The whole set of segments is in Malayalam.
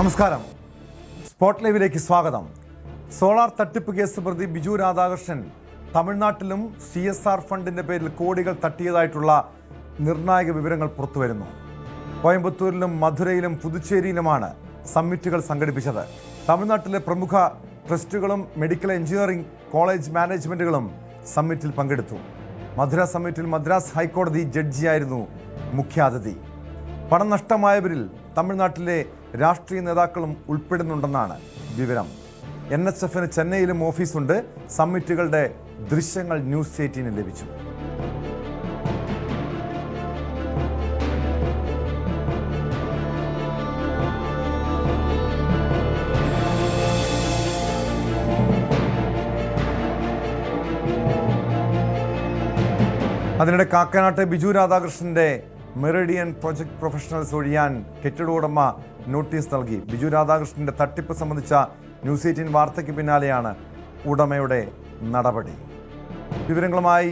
നമസ്കാരം. സ്പോട്ട് ലൈവിലേക്ക് സ്വാഗതം. സോളാർ തട്ടിപ്പ് കേസ് പ്രതി ബിജു രാധാകൃഷ്ണൻ തമിഴ്നാട്ടിലും CSR ഫണ്ടിന്റെ പേരിൽ കോടികൾ തട്ടിയതായിട്ടുള്ള നിർണായക വിവരങ്ങൾ പുറത്തുവരുന്നു. കോയമ്പത്തൂരിലും മധുരയിലും പുതുച്ചേരിയിലുമാണ് സമ്മിറ്റുകൾ സംഘടിപ്പിച്ചത്. തമിഴ്നാട്ടിലെ പ്രമുഖ ട്രസ്റ്റുകളും മെഡിക്കൽ എഞ്ചിനീയറിംഗ് കോളേജ് മാനേജ്മെന്റുകളും സമ്മിറ്റിൽ പങ്കെടുത്തു. മധുര സമ്മിറ്റിൽ മദ്രാസ് ഹൈക്കോടതി ജഡ്ജിയായിരുന്നു മുഖ്യാതിഥി. പണം നഷ്ടമായവരിൽ തമിഴ്നാട്ടിലെ രാഷ്ട്രീയ നേതാക്കളും ഉൾപ്പെടുന്നുണ്ടെന്നാണ് വിവരം. NHFന് ചെന്നൈയിലും ഓഫീസുണ്ട്. സമ്മിറ്റുകളുടെ ദൃശ്യങ്ങൾ ന്യൂസ് 18 ലഭിച്ചു. അതിനിടെ കാക്കനാട്ടെ ബിജു രാധാകൃഷ്ണന്റെ മെറിഡിയൻ പ്രൊജക്ട് പ്രൊഫഷണൽസ് ഒഴിയാൻ കെട്ടിട ഉടമ നോട്ടീസ് നൽകി. ബിജു രാധാകൃഷ്ണന്റെ തട്ടിപ്പ് സംബന്ധിച്ച ന്യൂസ് 18 വാർത്തയ്ക്ക് പിന്നാലെയാണ് ഉടമയുടെ നടപടി. വിവരങ്ങളുമായി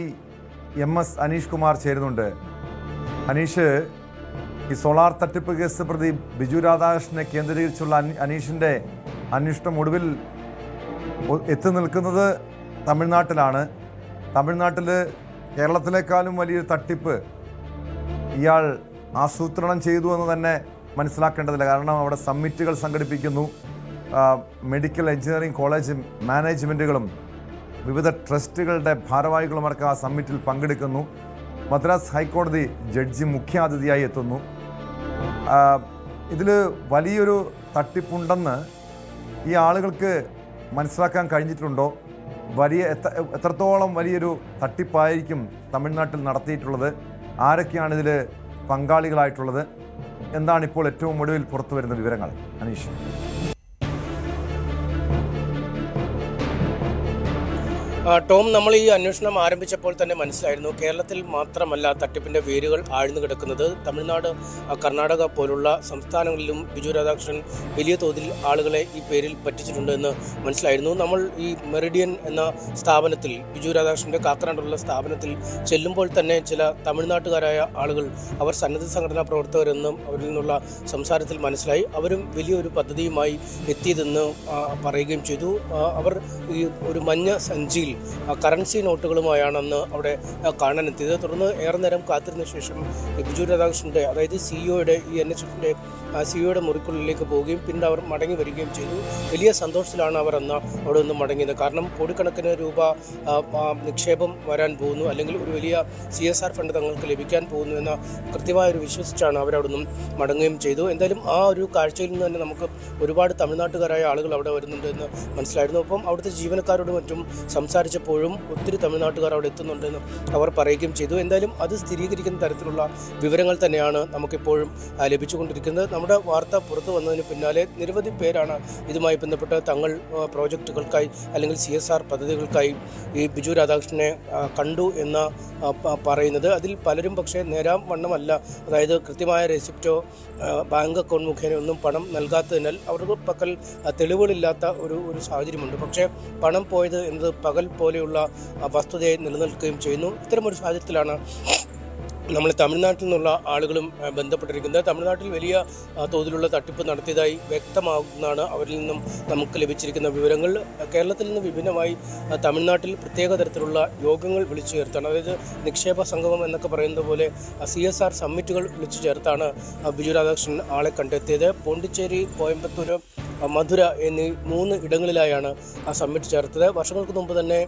MS അനീഷ് കുമാർ ചേരുന്നുണ്ട്. അനീഷ്, ഈ സോളാർ തട്ടിപ്പ് കേസ് പ്രതി ബിജു രാധാകൃഷ്ണനെ കേന്ദ്രീകരിച്ചുള്ള അനീഷിന്റെ അന്വേഷണം ഒടുവിൽ എത്തി നിൽക്കുന്നത് തമിഴ്നാട്ടിലാണ്. തമിഴ്നാട്ടിൽ കേരളത്തിലേക്കാളും വലിയൊരു തട്ടിപ്പ് ഇയാൾ ആസൂത്രണം ചെയ്തു എന്ന് തന്നെ മനസ്സിലാക്കേണ്ടതില്ല. കാരണം അവിടെ സമ്മിറ്റുകൾ സംഘടിപ്പിക്കുന്നു. മെഡിക്കൽ എഞ്ചിനീയറിംഗ് കോളേജ് മാനേജ്മെൻറ്റുകളും വിവിധ ട്രസ്റ്റുകളുടെ ഭാരവാഹികളുമൊക്കെ ആ സമ്മിറ്റിൽ പങ്കെടുക്കുന്നു. മദ്രാസ് ഹൈക്കോടതി ജഡ്ജി മുഖ്യാതിഥിയായി എത്തുന്നു. ഇതിൽ വലിയൊരു തട്ടിപ്പുണ്ടെന്ന് ഈ ആളുകൾക്ക് മനസ്സിലാക്കാൻ കഴിഞ്ഞിട്ടുണ്ടോ? എത്രത്തോളം വലിയൊരു തട്ടിപ്പായിരിക്കും തമിഴ്നാട്ടിൽ നടത്തിയിട്ടുള്ളത്? ആരൊക്കെയാണ് ഇതിൽ പങ്കാളികളായിട്ടുള്ളത്? എന്താണ് ഇപ്പോൾ ഏറ്റവും ഒടുവിൽ പുറത്തു വരുന്ന വിവരങ്ങൾ, അനീഷ്? ടോം, നമ്മൾ ഈ അന്വേഷണം ആരംഭിച്ചപ്പോൾ തന്നെ മനസ്സിലായിരുന്നു കേരളത്തിൽ മാത്രമല്ല തട്ടിപ്പിൻ്റെ വേരുകൾ ആഴ്ന്നു കിടക്കുന്നത്. തമിഴ്നാട്, കർണാടക പോലുള്ള സംസ്ഥാനങ്ങളിലും ബിജു രാധാകൃഷ്ണൻ വലിയ തോതിൽ ആളുകളെ ഈ പേരിൽ പറ്റിച്ചിട്ടുണ്ട് എന്ന് മനസ്സിലായിരുന്നു. നമ്മൾ ഈ മെറിഡിയൻ എന്ന സ്ഥാപനത്തിൽ, ബിജു രാധാകൃഷ്ണൻ്റെ കാക്കനാടുള്ള സ്ഥാപനത്തിൽ ചെല്ലുമ്പോൾ തന്നെ ചില തമിഴ്നാട്ടുകാരായ ആളുകൾ, അവർ സന്നദ്ധ സംഘടനാ പ്രവർത്തകരെന്നും അവരിൽ നിന്നുള്ള സംസാരത്തിൽ മനസ്സിലായി. അവരും വലിയൊരു പദ്ധതിയുമായി എത്തിയതെന്ന് പറയുകയും ചെയ്തു. അവർ ഈ ഒരു മഞ്ഞ സഞ്ചിയിൽ കറൻസി നോട്ടുകളുമായാണെന്ന് അവിടെ കാണാനെത്തിയത്. തുടർന്ന് ഏറെ നേരം കാത്തിരുന്ന ശേഷം ബിജു രാധാകൃഷ്ണൻ്റെ, അതായത് സിഇഒയുടെ, ഈ NHFൻ്റെ സിഇഒയുടെ മുറിക്കുള്ളിലേക്ക് പോവുകയും പിന്നെ അവർ മടങ്ങി വരികയും ചെയ്തു. വലിയ സന്തോഷത്തിലാണ് അവർ അന്ന് അവിടെ നിന്ന് മടങ്ങിയത്. കാരണം കോടിക്കണക്കിന് രൂപ നിക്ഷേപം വരാൻ പോകുന്നു, അല്ലെങ്കിൽ ഒരു വലിയ CSR ഫണ്ട് തങ്ങൾക്ക് ലഭിക്കാൻ പോകുന്നു എന്ന കൃത്യമായൊരു വിശ്വസിച്ചാണ് അവരവിടെ നിന്നും മടങ്ങുകയും ചെയ്തു. എന്തായാലും ആ ഒരു കാഴ്ചയിൽ നിന്ന് തന്നെ നമുക്ക് ഒരുപാട് തമിഴ്നാട്ടുകാരായ ആളുകൾ അവിടെ വരുന്നുണ്ട് എന്ന് മനസ്സിലായിരുന്നു. അപ്പം അവിടുത്തെ ജീവനക്കാരോടും മറ്റും സംസാരിച്ചപ്പോഴും ഒത്തിരി തമിഴ്നാട്ടുകാർ അവിടെ എത്തുന്നുണ്ടെന്ന് അവർ പറയുകയും ചെയ്തു. എന്തായാലും അത് സ്ഥിരീകരിക്കുന്ന തരത്തിലുള്ള വിവരങ്ങൾ തന്നെയാണ് നമുക്കിപ്പോഴും ലഭിച്ചുകൊണ്ടിരിക്കുന്നത്. നമ്മുടെ വാർത്ത പുറത്തു വന്നതിന് പിന്നാലെ നിരവധി പേരാണ് ഇതുമായി ബന്ധപ്പെട്ട് തങ്ങൾ പ്രോജക്റ്റുകൾക്കായി അല്ലെങ്കിൽ CSR പദ്ധതികൾക്കായി ഈ ബിജു രാധാകൃഷ്ണനെ കണ്ടു എന്ന് പറയുന്നത്. അതിൽ പലരും പക്ഷേ നേരാം വണ്ണമല്ല, അതായത് കൃത്യമായ റെസിപ്റ്റോ ബാങ്ക് അക്കൗണ്ട് മുഖേന ഒന്നും പണം നൽകാത്തതിനാൽ അവർക്ക് പക്കൽ തെളിവുകളില്ലാത്ത ഒരു സാഹചര്യമുണ്ട്. പക്ഷേ പണം പോയത് എന്നത് പകൽ പോലെയുള്ള വസ്തുതയായി നിലനിൽക്കുകയും ചെയ്യുന്നു. ഇത്തരമൊരു സാഹചര്യത്തിലാണ് നമ്മൾ തമിഴ്നാട്ടിൽ നിന്നുള്ള ആളുകളും ബന്ധപ്പെട്ടിരിക്കുന്നത്. തമിഴ്നാട്ടിൽ വലിയ തോതിലുള്ള തട്ടിപ്പ് നടത്തിയതായി വ്യക്തമാകുന്നതാണ് അവരിൽ നിന്നും നമുക്ക് ലഭിച്ചിരിക്കുന്ന വിവരങ്ങൾ. കേരളത്തിൽ നിന്ന് വിഭിന്നമായി തമിഴ്നാട്ടിൽ പ്രത്യേക തരത്തിലുള്ള യോഗങ്ങൾ വിളിച്ചു ചേർത്താണ്, അതായത് നിക്ഷേപ സംഗമം എന്നൊക്കെ പറയുന്നത് പോലെ CSR സമ്മിറ്റുകൾ വിളിച്ചു ചേർത്താണ് ബിജു രാധാകൃഷ്ണൻ ആളെ കണ്ടെത്തിയത്. പോണ്ടിച്ചേരി, കോയമ്പത്തൂർ, മധുര എന്നീ 3 ഇടങ്ങളിലായാണ് ആ സമ്മിറ്റ് ചേർത്തത്. വർഷങ്ങൾക്ക് മുമ്പ് തന്നെ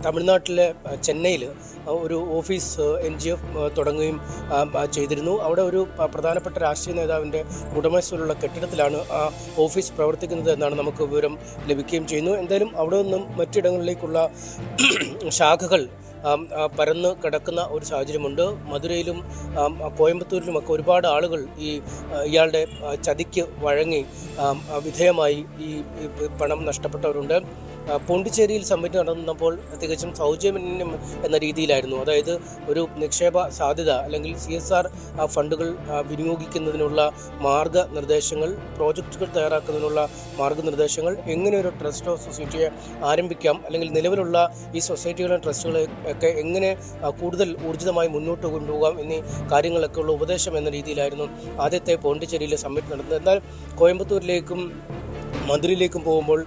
തമിഴ്നാട്ടിലെ ചെന്നൈയിൽ ഒരു ഓഫീസ് NGF തുടങ്ങുകയും ചെയ്തിരുന്നു. അവിടെ ഒരു പ്രധാനപ്പെട്ട രാഷ്ട്രീയ നേതാവിൻ്റെ ഉടമസ്ഥയിലുള്ള കെട്ടിടത്തിലാണ് ആ ഓഫീസ് പ്രവർത്തിക്കുന്നത് എന്നാണ് നമുക്ക് വിവരം ലഭിക്കുകയും ചെയ്യുന്നു. എന്തായാലും അവിടെ നിന്നും മറ്റിടങ്ങളിലേക്കുള്ള ശാഖകൾ പരന്ന് കിടക്കുന്ന ഒരു സാഹചര്യമുണ്ട്. മധുരയിലും കോയമ്പത്തൂരിലുമൊക്കെ ഒരുപാട് ആളുകൾ ഇയാളുടെ ചതിക്ക് വഴങ്ങി വിധേയമായി ഈ പണം നഷ്ടപ്പെട്ടവരുണ്ട്. പോണ്ടിച്ചേരിയിൽ സമ്മിറ്റ് നടന്നപ്പോൾ തികച്ചും സൗജന്യം എന്ന രീതിയിലായിരുന്നു. അതായത് ഒരു നിക്ഷേപ സാധ്യത അല്ലെങ്കിൽ CSR ഫണ്ടുകൾ വിനിയോഗിക്കുന്നതിനുള്ള മാർഗനിർദ്ദേശങ്ങൾ, പ്രോജക്റ്റുകൾ തയ്യാറാക്കുന്നതിനുള്ള മാർഗനിർദ്ദേശങ്ങൾ, എങ്ങനെ ഒരു ട്രസ്റ്റോ സൊസൈറ്റിയെ ആരംഭിക്കാം, അല്ലെങ്കിൽ നിലവിലുള്ള ഈ സൊസൈറ്റികളും ട്രസ്റ്റുകളെ ഒക്കെ എങ്ങനെ കൂടുതൽ ഊർജിതമായി മുന്നോട്ട് കൊണ്ടുപോകാം എന്നീ കാര്യങ്ങളൊക്കെയുള്ള ഉപദേശം എന്ന രീതിയിലായിരുന്നു ആദ്യത്തെ പോണ്ടിച്ചേരിയിലെ സമ്മിറ്റ് നടന്നത്. എന്നാൽ കോയമ്പത്തൂരിലേക്കും മധുരയിലേക്കും പോകുമ്പോൾ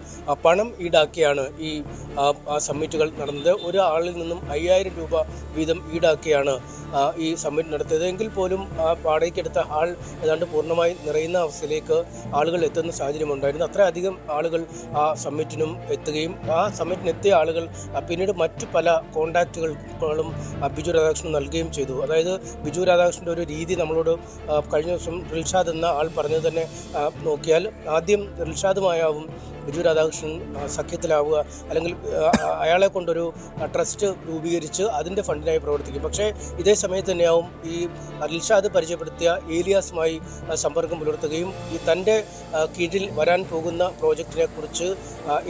പണം ഈടാക്കിയാണ് ഈ സമ്മിറ്റുകൾ നടന്നത്. ഒരു ആളിൽ നിന്നും 5000 രൂപ വീതം ഈടാക്കിയാണ് ഈ സമ്മിറ്റ് നടത്തിയത്. എങ്കിൽ പോലും വാടകയ്ക്കെടുത്ത ഹാൾ ഏതാണ്ട് പൂർണ്ണമായി നിറയുന്ന അവസ്ഥയിലേക്ക് ആളുകൾ എത്തുന്ന സാഹചര്യമുണ്ടായിരുന്നു. അത്രയധികം ആളുകൾ ആ സമ്മിറ്റിനും എത്തുകയും ആ സമ്മിറ്റിന് എത്തിയ ആളുകൾ പിന്നീട് മറ്റു പല കോണ്ടാക്റ്റുകളും ബിജു രാധാകൃഷ്ണൻ നൽകുകയും ചെയ്തു. അതായത് ബിജു രാധാകൃഷ്ണൻ്റെ ഒരു രീതി നമ്മളോട് കഴിഞ്ഞ ദിവസം റിൽഷാദ് എന്ന ആൾ പറഞ്ഞത് തന്നെ നോക്കിയാൽ, ആദ്യം റിൽഷാദുമായാവും ബിജു രാധാകൃഷ്ണൻ സഖ്യത്തിലാവുക, അല്ലെങ്കിൽ അയാളെ കൊണ്ടൊരു ട്രസ്റ്റ് രൂപീകരിച്ച് അതിൻ്റെ ഫണ്ടിനായി പ്രവർത്തിക്കും. പക്ഷേ ഇതേ സമയത്ത് തന്നെയാവും ഈ റിൽഷാദ് പരിചയപ്പെടുത്തിയ ഏലിയാസുമായി സമ്പർക്കം പുലർത്തുകയും ഈ തൻ്റെ കീഴിൽ വരാൻ പോകുന്ന പ്രോജക്റ്റിനെ കുറിച്ച്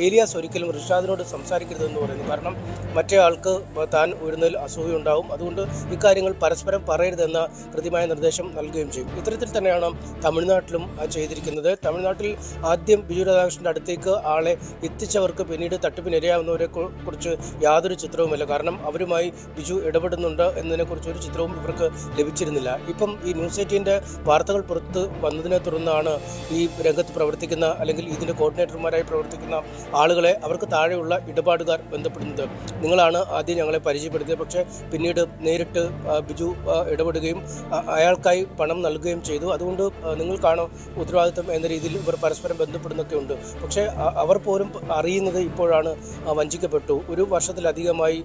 ഏലിയാസ് ഒരിക്കലും റിൽഷാദിനോട് സംസാരിക്കരുതെന്ന് പറയുന്നു. കാരണം മറ്റേ ആൾക്ക് താൻ ഉയരുന്നതിൽ അസൂയുണ്ടാവും, അതുകൊണ്ട് ഇക്കാര്യങ്ങൾ പരസ്പരം പറയരുതെന്ന കൃത്യമായ നിർദ്ദേശം നൽകുകയും ചെയ്യും. ഇത്തരത്തിൽ തന്നെയാണ് തമിഴ്നാട്ടിലും ചെയ്തിരിക്കുന്നത്. തമിഴ്നാട്ടിൽ ആദ്യം ബിജു രാധാകൃഷ്ണൻ്റെ അടുത്തേക്ക് ആളെ എത്തിച്ചവർക്ക് പിന്നീട് തട്ടിപ്പിനിരയാവുന്നവരെ കുറിച്ച് യാതൊരു ചിത്രവുമില്ല. കാരണം അവരുമായി ബിജു ഇടപെടുന്നുണ്ട് എന്നതിനെക്കുറിച്ച് ഒരു ചിത്രവും ഇവർക്ക് ലഭിച്ചിരുന്നില്ല. ഇപ്പം ഈ ന്യൂസ് 18 വാർത്തകൾ പുറത്ത് വന്നതിനെ തുടർന്നാണ് ഈ രംഗത്ത് പ്രവർത്തിക്കുന്ന അല്ലെങ്കിൽ ഇതിൻ്റെ കോർഡിനേറ്റർമാരായി പ്രവർത്തിക്കുന്ന ആളുകളെ അവർക്ക് താഴെയുള്ള ഇടപാടുകാർ ബന്ധപ്പെടുന്നത്. നിങ്ങളാണ് ആദ്യം ഞങ്ങളെ പരിചയപ്പെടുത്തിയത്, പക്ഷേ പിന്നീട് നേരിട്ട് ബിജു ഇടപെടുകയും അയാൾക്കായി പണം നൽകുകയും ചെയ്തു. അതുകൊണ്ട് നിങ്ങൾക്കാണോ ഉത്തരവാദിത്വം എന്ന രീതിയിൽ ഇവർ പരസ്പരം ബന്ധപ്പെടുന്നൊക്കെ ഉണ്ട്. പക്ഷേ അവർ പോലും അറിയുന്നത് ഇപ്പോഴാണ് വഞ്ചിക്കപ്പെട്ടു. ഒരു വർഷത്തിലധികമായി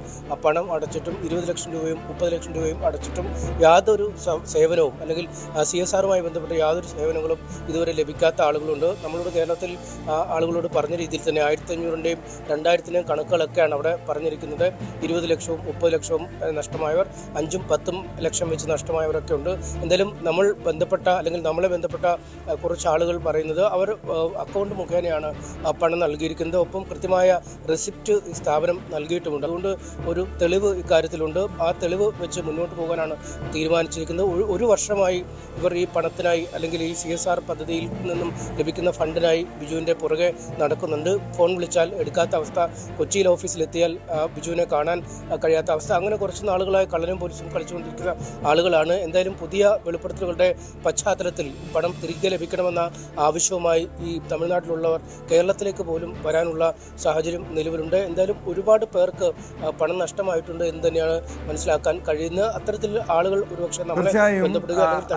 പണം അടച്ചിട്ടും 20 ലക്ഷം രൂപയും 30 ലക്ഷം രൂപയും അടച്ചിട്ടും യാതൊരു സേവനവും അല്ലെങ്കിൽ CSRുമായി ബന്ധപ്പെട്ട യാതൊരു സേവനങ്ങളും ഇതുവരെ ലഭിക്കാത്ത ആളുകളുണ്ട്. നമ്മളോട് കേരളത്തിൽ ആളുകളോട് പറഞ്ഞ രീതിയിൽ തന്നെ 1500-ൻ്റെയും 2000-ൻ്റെയും കണക്കുകളൊക്കെയാണ് അവിടെ പറഞ്ഞിരിക്കുന്നത്. 20 ലക്ഷവും 30 ലക്ഷവും നഷ്ടമായവർ, 5ഉം 10ഉം ലക്ഷം വെച്ച് നഷ്ടമായവരൊക്കെ ഉണ്ട്. എന്തായാലും നമ്മളെ ബന്ധപ്പെട്ട കുറച്ച് ആളുകൾ പറയുന്നത് അവർ അക്കൗണ്ട് മുഖേനയാണ് പണം നൽകിയിരിക്കുന്നത്. ഒപ്പം കൃത്യമായ റെസിപ്റ്റ് സ്ഥാപനം നൽകിയിട്ടുമുണ്ട്. അതുകൊണ്ട് ഒരു തെളിവ് ഇക്കാര്യത്തിലുണ്ട്. ആ തെളിവ് വെച്ച് മുന്നോട്ട് പോകാനാണ് തീരുമാനിച്ചിരിക്കുന്നത്. ഒരു വർഷമായി ഇവർ ഈ പണത്തിനായി അല്ലെങ്കിൽ ഈ CSR പദ്ധതിയിൽ നിന്നും ലഭിക്കുന്ന ഫണ്ടിനായി ബിജുവിൻ്റെ പുറകെ നടക്കുന്നുണ്ട്. ഫോൺ വിളിച്ചാൽ എടുക്കാത്ത അവസ്ഥ, കൊച്ചിയിൽ ഓഫീസിലെത്തിയാൽ ബിജുവിനെ കാണാൻ കഴിയാത്ത അവസ്ഥ, അങ്ങനെ കുറച്ച് നാളുകളായി കള്ളനും പോലീസും കളിച്ചുകൊണ്ടിരിക്കുന്ന ആളുകളാണ്. എന്തായാലും പുതിയ വെളിപ്പെടുത്തലുകളുടെ പശ്ചാത്തലത്തിൽ പണം തിരികെ ലഭിക്കണമെന്ന ആവശ്യവുമായി ഈ തമിഴ്നാട്ടിലുള്ളവർ കേരളത്തിലേക്ക് പോലും വരാനുള്ള സാഹചര്യം നിലവിലുണ്ട്. എന്തായാലും ഒരുപാട് പേർക്ക് പണം നഷ്ടമായിട്ടുണ്ട് എന്ന് തന്നെയാണ് മനസ്സിലാക്കാൻ കഴിയുന്നത്. അത്തരത്തിൽ ആളുകൾ ഒരുപക്ഷെ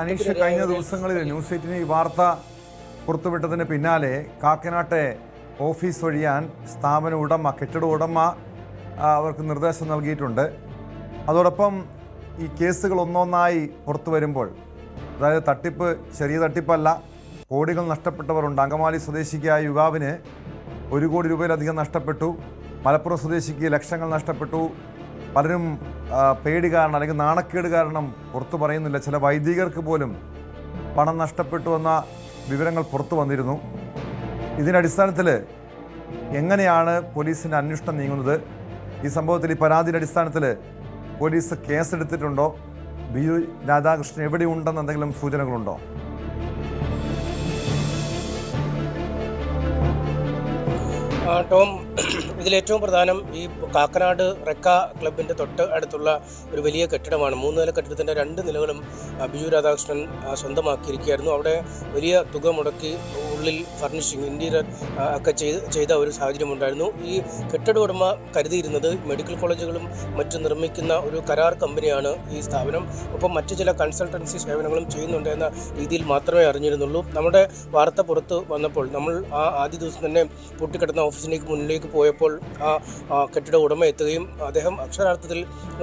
അനീഷ്, കഴിഞ്ഞ ദിവസങ്ങളിൽ ന്യൂസ് 18 ഈ വാർത്ത പുറത്തുവിട്ടതിന് പിന്നാലെ കാക്കനാട്ടെ ഓഫീസ് ഒഴിയാൻ സ്ഥാപന ഉടമ, കെട്ടിട ഉടമ അവർക്ക് നിർദ്ദേശം നൽകിയിട്ടുണ്ട്. അതോടൊപ്പം ഈ കേസുകൾ ഒന്നൊന്നായി പുറത്തു വരുമ്പോൾ, അതായത് തട്ടിപ്പ് ചെറിയ തട്ടിപ്പല്ല, കോടികൾ നഷ്ടപ്പെട്ടവരുണ്ട്. അങ്കമാലി സ്വദേശിക്കായ യുവാവിന് 1 കോടി രൂപയിലധികം നഷ്ടപ്പെട്ടു. മലപ്പുറം സ്വദേശിക്ക് ലക്ഷങ്ങൾ നഷ്ടപ്പെട്ടു. പലരും പേടി കാരണം അല്ലെങ്കിൽ നാണക്കേട് കാരണം പുറത്തു പറയുന്നില്ല. ചില വൈദികർക്ക് പോലും പണം നഷ്ടപ്പെട്ടു എന്ന വിവരങ്ങൾ പുറത്തു വന്നിരുന്നു. ഇതിൻ്റെ അടിസ്ഥാനത്തിൽ എങ്ങനെയാണ് പോലീസിൻ്റെ അന്വേഷണം നീങ്ങുന്നത്? ഈ സംഭവത്തിൽ, ഈ പരാതിയുടെ അടിസ്ഥാനത്തിൽ പോലീസ് കേസെടുത്തിട്ടുണ്ടോ? ബിജു രാധാകൃഷ്ണൻ എവിടെയുണ്ടെന്ന് എന്തെങ്കിലും സൂചനകളുണ്ടോ? ടോം, ഇതിലേറ്റവും പ്രധാനം ഈ കാക്കനാട് റെക്ക ക്ലബിൻ്റെ തൊട്ട് അടുത്തുള്ള ഒരു വലിയ കെട്ടിടമാണ്. 3 നില കെട്ടിടത്തിൻ്റെ 2 നിലകളും ബിജു രാധാകൃഷ്ണൻ സ്വന്തമാക്കിയിരിക്കുകയായിരുന്നു. അവിടെ വലിയ തുക മുടക്കി ഉള്ളിൽ ഫർണിഷിങ്, ഇൻറ്റീരിയർ ഒക്കെ ചെയ്ത ഒരു സാഹചര്യമുണ്ടായിരുന്നു. ഈ കെട്ടിട ഉടമ കരുതിയിരുന്നത് മെഡിക്കൽ കോളേജുകളും മറ്റും നിർമ്മിക്കുന്ന ഒരു കരാർ കമ്പനിയാണ് ഈ സ്ഥാപനം. ഒപ്പം മറ്റു ചില കൺസൾട്ടൻസി സേവനങ്ങളും ചെയ്യുന്നുണ്ട് എന്ന രീതിയിൽ മാത്രമേ അറിഞ്ഞിരുന്നുള്ളൂ. നമ്മുടെ വാർത്ത പുറത്ത് വന്നപ്പോൾ നമ്മൾ ആദ്യ ദിവസം തന്നെ പൂട്ടിക്കിടന്ന ഓഫീസിലേക്ക് മുന്നിലേക്ക് പോയപ്പോൾ കെട്ടിട ഉടമ എത്തുകയും അദ്ദേഹം അക്ഷരാർത്ഥത്തിൽ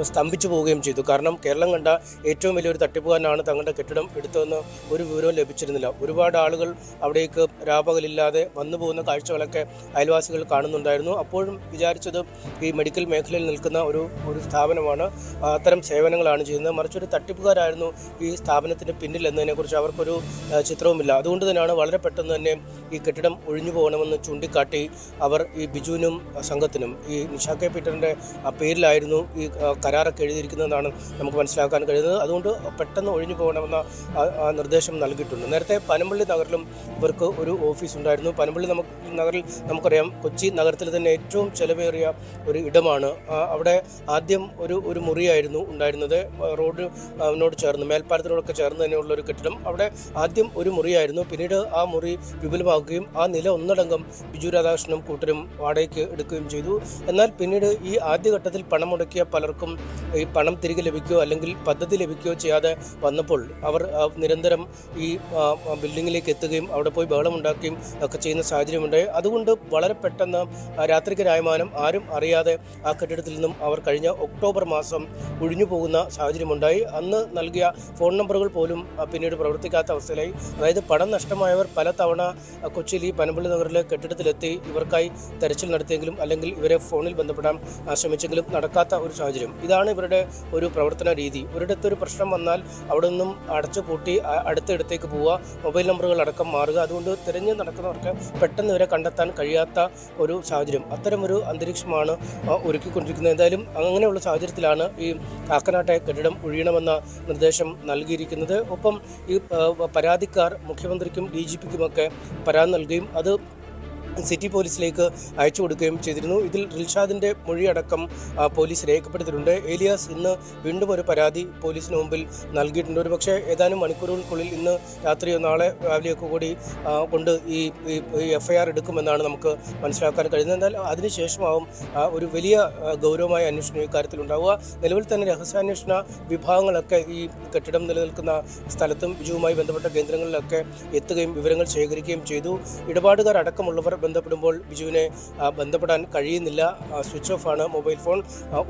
സ്തംഭിച്ചു പോവുകയും ചെയ്തു. കാരണം കേരളം കണ്ട ഏറ്റവും വലിയൊരു തട്ടിപ്പുകാരനാണ് തങ്ങളുടെ കെട്ടിടം എടുത്തതെന്ന് ഒരു വിവരവും ലഭിച്ചിരുന്നില്ല. ഒരുപാട് ആളുകൾ അവിടേക്ക് രാപകലില്ലാതെ വന്നു പോകുന്ന കാഴ്ചകളൊക്കെ അയൽവാസികൾ കാണുന്നുണ്ടായിരുന്നു. അപ്പോഴും വിചാരിച്ചത് ഈ മെഡിക്കൽ മേഖലയിൽ നിൽക്കുന്ന ഒരു സ്ഥാപനമാണ്, അത്തരം സേവനങ്ങളാണ് ചെയ്യുന്നത്. മറിച്ചൊരു തട്ടിപ്പുകാരായിരുന്നു ഈ സ്ഥാപനത്തിന് പിന്നിൽ എന്നതിനെക്കുറിച്ച് അവർക്കൊരു ചിത്രവുമില്ല. അതുകൊണ്ട് തന്നെയാണ് വളരെ പെട്ടെന്ന് തന്നെ ഈ കെട്ടിടം ഒഴിഞ്ഞു പോകണമെന്ന് ചൂണ്ടിക്കാട്ടി അവർ ഈ ബിജുവിനും സംഘത്തിനും ഈ നിഷ കെ പീറ്ററിൻ്റെ പേരിലായിരുന്നു ഈ കരാറൊക്കെ എഴുതിയിരിക്കുന്നതെന്നാണ് നമുക്ക് മനസ്സിലാക്കാൻ കഴിയുന്നത്. അതുകൊണ്ട് പെട്ടെന്ന് ഒഴിഞ്ഞു പോകണമെന്ന നിർദ്ദേശം നൽകിയിട്ടുണ്ട്. നേരത്തെ പനമ്പള്ളി നഗറിലും ഇവർക്ക് ഒരു ഓഫീസ് ഉണ്ടായിരുന്നു. പനമ്പള്ളി നഗറിൽ നമുക്കറിയാം കൊച്ചി നഗരത്തിൽ തന്നെ ഏറ്റവും ചെലവേറിയ ഒരു ഇടമാണ്. അവിടെ ആദ്യം ഒരു മുറിയായിരുന്നു ഉണ്ടായിരുന്നത്, റോഡിനോട് ചേർന്ന് മേൽപ്പാലത്തിനോടൊക്കെ ചേർന്ന് തന്നെയുള്ള ഒരു കെട്ടിടം. അവിടെ ആദ്യം ഒരു മുറിയായിരുന്നു. പിന്നീട് ആ മുറി വിപുലമാക്കുകയും ആ നില ഒന്നടങ്കം ബിജു രാധാകൃഷ്ണനും കൂട്ടരും വാടകയ്ക്ക് എടുക്കുകയും ചെയ്തു. എന്നാൽ പിന്നീട് ഈ ആദ്യഘട്ടത്തിൽ പണം മുടക്കിയ പലർക്കും ഈ പണം തിരികെ ലഭിക്കുകയോ അല്ലെങ്കിൽ പദ്ധതി ലഭിക്കുകയോ ചെയ്യാതെ വന്നപ്പോൾ അവർ നിരന്തരം ഈ ബിൽഡിങ്ങിലേക്ക് എത്തുകയും അവിടെ പോയി ബഹളമുണ്ടാക്കുകയും ഒക്കെ ചെയ്യുന്ന സാഹചര്യമുണ്ടായി. അതുകൊണ്ട് വളരെ പെട്ടെന്ന് രാത്രിക്ക് രായമാനം ആരും അറിയാതെ ആ കെട്ടിടത്തിൽ നിന്നും അവർ കഴിഞ്ഞ ഒക്ടോബർ മാസം ഒഴിഞ്ഞു പോകുന്ന സാഹചര്യമുണ്ടായി. അന്ന് നൽകിയ ഫോൺ നമ്പറുകൾ പോലും പിന്നീട് പ്രവർത്തിക്കാത്ത അവസ്ഥയിലായി. അതായത് പണം നഷ്ടമായവർ പല തവണ കൊച്ചിയിൽ ഈ പനമ്പള്ളി നഗറിലെ കെട്ടിടത്തിലെത്തി ഇവർക്കായി തെരച്ചിൽ നടത്തിയെങ്കിലും അല്ലെങ്കിൽ ഇവരെ ഫോണിൽ ബന്ധപ്പെടാൻ ശ്രമിച്ചെങ്കിലും നടക്കാത്ത ഒരു സാഹചര്യം. ഇതാണ് ഇവരുടെ ഒരു പ്രവർത്തന രീതി. ഒരിടത്തൊരു പ്രശ്നം വന്നാൽ അവിടെ നിന്നും അടച്ചു പൂട്ടി അടുത്തിടത്തേക്ക് പോവുക, മൊബൈൽ നമ്പറുകൾ അടക്കം മാറുക. അതുകൊണ്ട് തിരഞ്ഞു നടക്കുന്നവർക്ക് പെട്ടെന്ന് ഇവരെ കണ്ടെത്താൻ കഴിയാത്ത ഒരു സാഹചര്യം, അത്തരമൊരു അന്തരീക്ഷമാണ് ഒരുക്കിക്കൊണ്ടിരിക്കുന്നത്. എന്തായാലും അങ്ങനെയുള്ള സാഹചര്യത്തിലാണ് ഈ കാക്കനാട്ടെ കെട്ടിടം ഒഴിയണമെന്ന നിർദ്ദേശം നൽകിയിരിക്കുന്നത്. ഒപ്പം ഈ പരാതിക്കാർ മുഖ്യമന്ത്രിക്കും DGPക്കുമൊക്കെ പരാതി നൽകുകയും അത് സിറ്റി പോലീസിലേക്ക് അയച്ചു കൊടുക്കുകയും ചെയ്തിരുന്നു. ഇതിൽ റിൽഷാദിൻ്റെ മൊഴിയടക്കം പോലീസ് രേഖപ്പെടുത്തിയിട്ടുണ്ട്. ഏലിയാസ് ഇന്ന് വീണ്ടും ഒരു പരാതി പോലീസിന് മുമ്പിൽ നൽകിയിട്ടുണ്ട്. ഒരു പക്ഷേ ഏതാനും മണിക്കൂറുകൾക്കുള്ളിൽ ഇന്ന് രാത്രിയോ നാളെ രാവിലെയൊക്കെ കൂടി കൊണ്ട് ഈ FIR എടുക്കുമെന്നാണ് നമുക്ക് മനസ്സിലാക്കാൻ കഴിയുന്നത്. എന്നാൽ അതിനുശേഷമാവും ഒരു വലിയ ഗൗരവമായ അന്വേഷണം ഇക്കാര്യത്തിൽ ഉണ്ടാവുക. നിലവിൽ തന്നെ രഹസ്യാന്വേഷണ വിഭാഗങ്ങളൊക്കെ ഈ കെട്ടിടം നിലനിൽക്കുന്ന സ്ഥലത്തും ബിജുവുമായി ബന്ധപ്പെട്ട കേന്ദ്രങ്ങളിലൊക്കെ എത്തുകയും വിവരങ്ങൾ ശേഖരിക്കുകയും ചെയ്തു. ഇടപാടുകാർ അടക്കമുള്ളവർ ബന്ധപ്പെടുമ്പോൾ ബിജുവിനെ ബന്ധപ്പെടാൻ കഴിയുന്നില്ല, സ്വിച്ച് ഓഫ് ആണ് മൊബൈൽ ഫോൺ.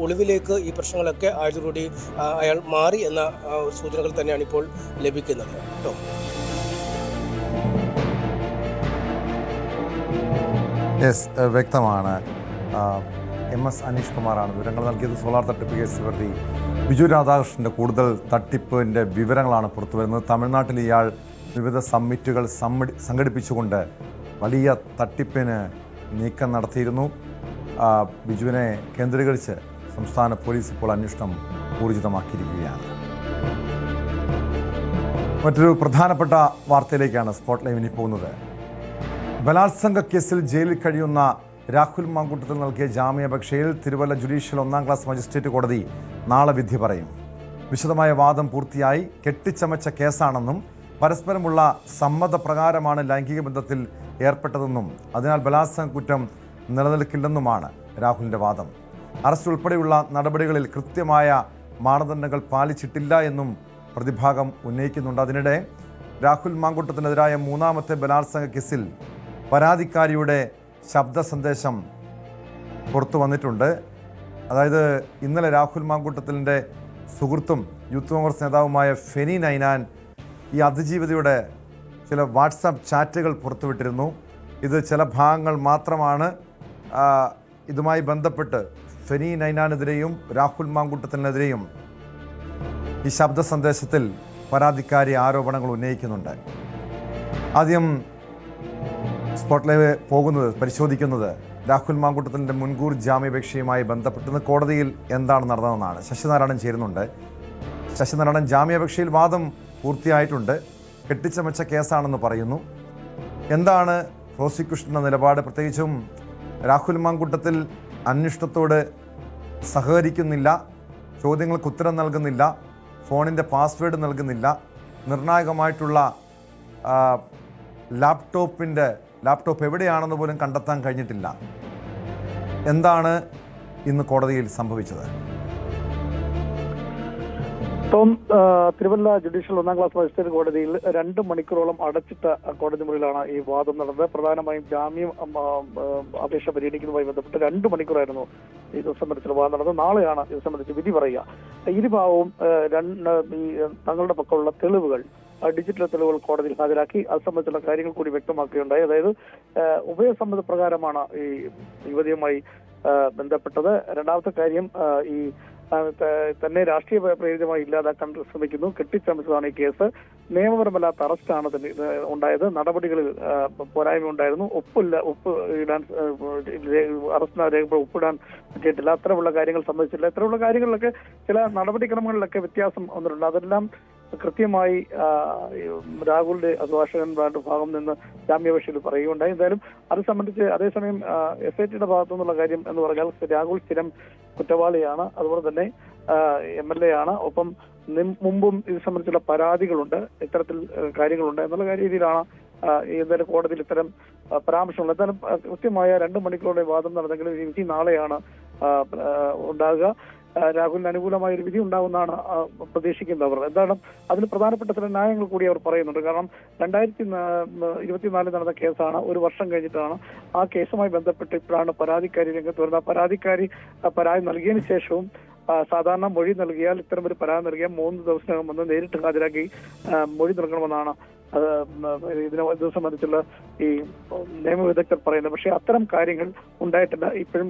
ഒളിവിലേക്ക് ഈ പ്രശ്നങ്ങളൊക്കെ ആയതോടുകൂടി അയാൾ മാറി എന്ന സൂചനകൾ തന്നെയാണ് ഇപ്പോൾ ലഭിക്കുന്നത്. വ്യക്തമാണ്. MS അനീഷ് കുമാറാണ് വിവരങ്ങൾ നൽകിയത്. സോളാർ തട്ടിപ്പ് കേസ് പ്രതി ബിജു രാധാകൃഷ്ണൻ്റെ കൂടുതൽ തട്ടിപ്പിൻ്റെ വിവരങ്ങളാണ് പുറത്തുവരുന്നത്. തമിഴ്നാട്ടിൽ ഇയാൾ വിവിധ സമ്മിറ്റുകൾ സംഘടിപ്പിച്ചുകൊണ്ട് വലിയ തട്ടിപ്പിന് നീക്കം നടത്തിയിരുന്നു. ബിജുവിനെ കേന്ദ്രീകരിച്ച് സംസ്ഥാന പോലീസ് ഇപ്പോൾ അന്വേഷണം ഊർജിതമാക്കിയിരിക്കുകയാണ്. മറ്റൊരു പ്രധാനപ്പെട്ട വാർത്തയിലേക്കാണ് സ്പോട്ട് ലൈവിനി പോകുന്നത്. ബലാത്സംഗ കേസിൽ ജയിലിൽ കഴിയുന്ന രാഹുൽ മാങ്കൂട്ടത്തിൽ നൽകിയ ജാമ്യാപേക്ഷയിൽ തിരുവല്ല ജുഡീഷ്യൽ 1ാം ക്ലാസ് മജിസ്ട്രേറ്റ് കോടതി നാളെ വിധി പറയും. വിശദമായ വാദം പൂർത്തിയായി. കെട്ടിച്ചമച്ച കേസാണെന്നും പരസ്പരമുള്ള സമ്മതപ്രകാരമാണ് ലൈംഗിക ബന്ധത്തിൽ ഏർപ്പെട്ടതെന്നും അതിനാൽ ബലാത്സംഗ കുറ്റം നിലനിൽക്കില്ലെന്നുമാണ് രാഹുലിൻ്റെ വാദം. അറസ്റ്റ് ഉൾപ്പെടെയുള്ള നടപടികളിൽ കൃത്യമായ മാനദണ്ഡങ്ങൾ പാലിച്ചിട്ടില്ല എന്നും പ്രതിഭാഗം ഉന്നയിക്കുന്നുണ്ട്. അതിനിടെ രാഹുൽ മാങ്കൂട്ടത്തിനെതിരായ 3ാമത്തെ ബലാത്സംഗ കേസിൽ പരാതിക്കാരിയുടെ ശബ്ദ സന്ദേശം പുറത്തു വന്നിട്ടുണ്ട്. അതായത് ഇന്നലെ രാഹുൽ മാങ്കൂട്ടത്തിൻ്റെ സുഹൃത്തും യൂത്ത് കോൺഗ്രസ് നേതാവുമായ ഫെനി നൈനാൻ ഈ അതിജീവിതയുടെ ചില വാട്സാപ്പ് ചാറ്റുകൾ പുറത്തുവിട്ടിരുന്നു. ഇത് ചില ഭാഗങ്ങൾ മാത്രമാണ്. ഇതുമായി ബന്ധപ്പെട്ട് ഫെനി നൈനാനെതിരെയും രാഹുൽ മാങ്കൂട്ടത്തിനെതിരെയും ഈ ശബ്ദ സന്ദേശത്തിൽ പരാതിക്കാരി ആരോപണങ്ങൾ ഉന്നയിക്കുന്നുണ്ട്. ആദ്യം സ്പോട്ട് ലൈവ് പരിശോധിക്കുന്നത് രാഹുൽ മാങ്കൂട്ടത്തിൻ്റെ മുൻകൂർ ജാമ്യാപേക്ഷയുമായി ബന്ധപ്പെട്ട് കോടതിയിൽ എന്താണ് നടന്നതെന്നാണ്. ശശിനാരായണൻ ചേരുന്നുണ്ട്. ശശിനാരായണൻ, ജാമ്യാപേക്ഷയിൽ വാദം പൂർത്തിയായിട്ടുണ്ട്, കെട്ടിച്ചമച്ച കേസാണെന്ന് പറയുന്നു. എന്താണ് പ്രോസിക്യൂഷൻ്റെ നിലപാട്? പ്രത്യേകിച്ചും രാഹുൽ മാങ്കൂട്ടത്തിൽ അന്വേഷണത്തോട് സഹകരിക്കുന്നില്ല, ചോദ്യങ്ങൾക്ക് ഉത്തരം നൽകുന്നില്ല, ഫോണിൻ്റെ പാസ്വേഡ് നൽകുന്നില്ല, നിർണായകമായിട്ടുള്ള ലാപ്ടോപ്പ് എവിടെയാണെന്ന് പോലും കണ്ടെത്താൻ കഴിഞ്ഞിട്ടില്ല. എന്താണ് ഇന്ന് കോടതിയിൽ സംഭവിച്ചത്? Tom, Thiruvalla judicial 1ാം class magistrate കോടതിയിൽ 2 മണിക്കൂറോളം അടച്ചിട്ട കോടതി മുറിയിലാണ് ഈ വാദം നടന്നത്. പ്രധാനമായും ജാമ്യം അപേക്ഷ പരിഗണിക്കുന്നതുമായി ബന്ധപ്പെട്ട് 2 മണിക്കൂറായിരുന്നു ഈ ദിവസം വാദം നടന്നത്. നാളെയാണ് ഇത് സംബന്ധിച്ച് വിധി പറയുക. ഇരുഭാഗവും തങ്ങളുടെ പക്കമുള്ള തെളിവുകൾ ഡിജിറ്റൽ തെളിവുകൾ കോടതിയിൽ ഹാജരാക്കി. അത് സംബന്ധിച്ചുള്ള കാര്യങ്ങൾ കൂടി വ്യക്തമാക്കുകയുണ്ടായി. അതായത് ഉഭയസമ്മത പ്രകാരമാണ് ഈ യുവതിയുമായി ബന്ധപ്പെട്ടത്. രണ്ടാമത്തെ കാര്യം ഈ തന്നെ രാഷ്ട്രീയ പ്രേരിതമായി ഇല്ലാതാക്കാൻ ശ്രമിക്കുന്നു, കെട്ടിച്ചമച്ചതാണ് ഈ കേസ്. നിയമപരമല്ലാത്ത അറസ്റ്റാണ് ഉണ്ടായത്. നടപടികളിൽ പോരായ്മ ഉണ്ടായിരുന്നു. ഒപ്പ് ഇടാൻ അറസ്റ്റിന് ഒപ്പിടാൻ പറ്റിയിട്ടില്ല. അത്തരമുള്ള കാര്യങ്ങൾ സംബന്ധിച്ചില്ല. ഇത്തരമുള്ള കാര്യങ്ങളിലൊക്കെ ചില നടപടിക്രമങ്ങളിലൊക്കെ വ്യത്യാസം വന്നിട്ടുണ്ട്. അതെല്ലാം കൃത്യമായി രാഹുലിന്റെ അഭിഭാഷകൻ ഭാഗം നിന്ന് ജാമ്യാപേക്ഷയിൽ പറയുകയുണ്ടായി. എന്തായാലും അത് സംബന്ധിച്ച് അതേസമയം SITയുടെ ഭാഗത്തു നിന്നുള്ള കാര്യം എന്ന് പറഞ്ഞാൽ രാഹുൽ സ്ഥിരം കുറ്റവാളിയാണ്, അതുപോലെ തന്നെ MLA ആണ്. ഒപ്പം മുമ്പും ഇത് സംബന്ധിച്ചുള്ള പരാതികളുണ്ട്, ഇത്തരത്തിൽ കാര്യങ്ങളുണ്ട് എന്നുള്ള രീതിയിലാണ് എന്തായാലും കോടതിയിൽ ഇത്തരം പരാമർശമുണ്ട്. എന്തായാലും കൃത്യമായ 2 മണിക്കൂറുടെ വാദം നടന്നെങ്കിലും വിധി നാളെയാണ് ഉണ്ടാകുക. രാഹുലിന് അനുകൂലമായ ഒരു വിധി ഉണ്ടാകുമെന്നാണ് പ്രതീക്ഷിക്കുന്നവർ. എന്താണ് അതിന് പ്രധാനപ്പെട്ട ചില ന്യായങ്ങൾ കൂടി അവർ പറയുന്നുണ്ട്. കാരണം 2024 നടന്ന കേസാണ്, 1 വർഷം കഴിഞ്ഞിട്ടാണ് ആ കേസുമായി ബന്ധപ്പെട്ട് ഇപ്പോഴാണ് പരാതിക്കാരി രംഗത്ത് വരുന്നത്. ആ പരാതിക്കാരി പരാതി നൽകിയതിനു ശേഷവും സാധാരണ മൊഴി നൽകിയാൽ ഇത്തരം ഒരു പരാതി നൽകിയാൽ 3 ദിവസത്തിനകം വന്ന് നേരിട്ട് ഹാജരാക്കി മൊഴി നൽകണമെന്നാണ് ഇത് സംബന്ധിച്ചുള്ള ഈ നിയമവിദഗ്ധർ പറയുന്നത്. പക്ഷെ അത്തരം കാര്യങ്ങൾ ഉണ്ടായിട്ടില്ല. ഇപ്പോഴും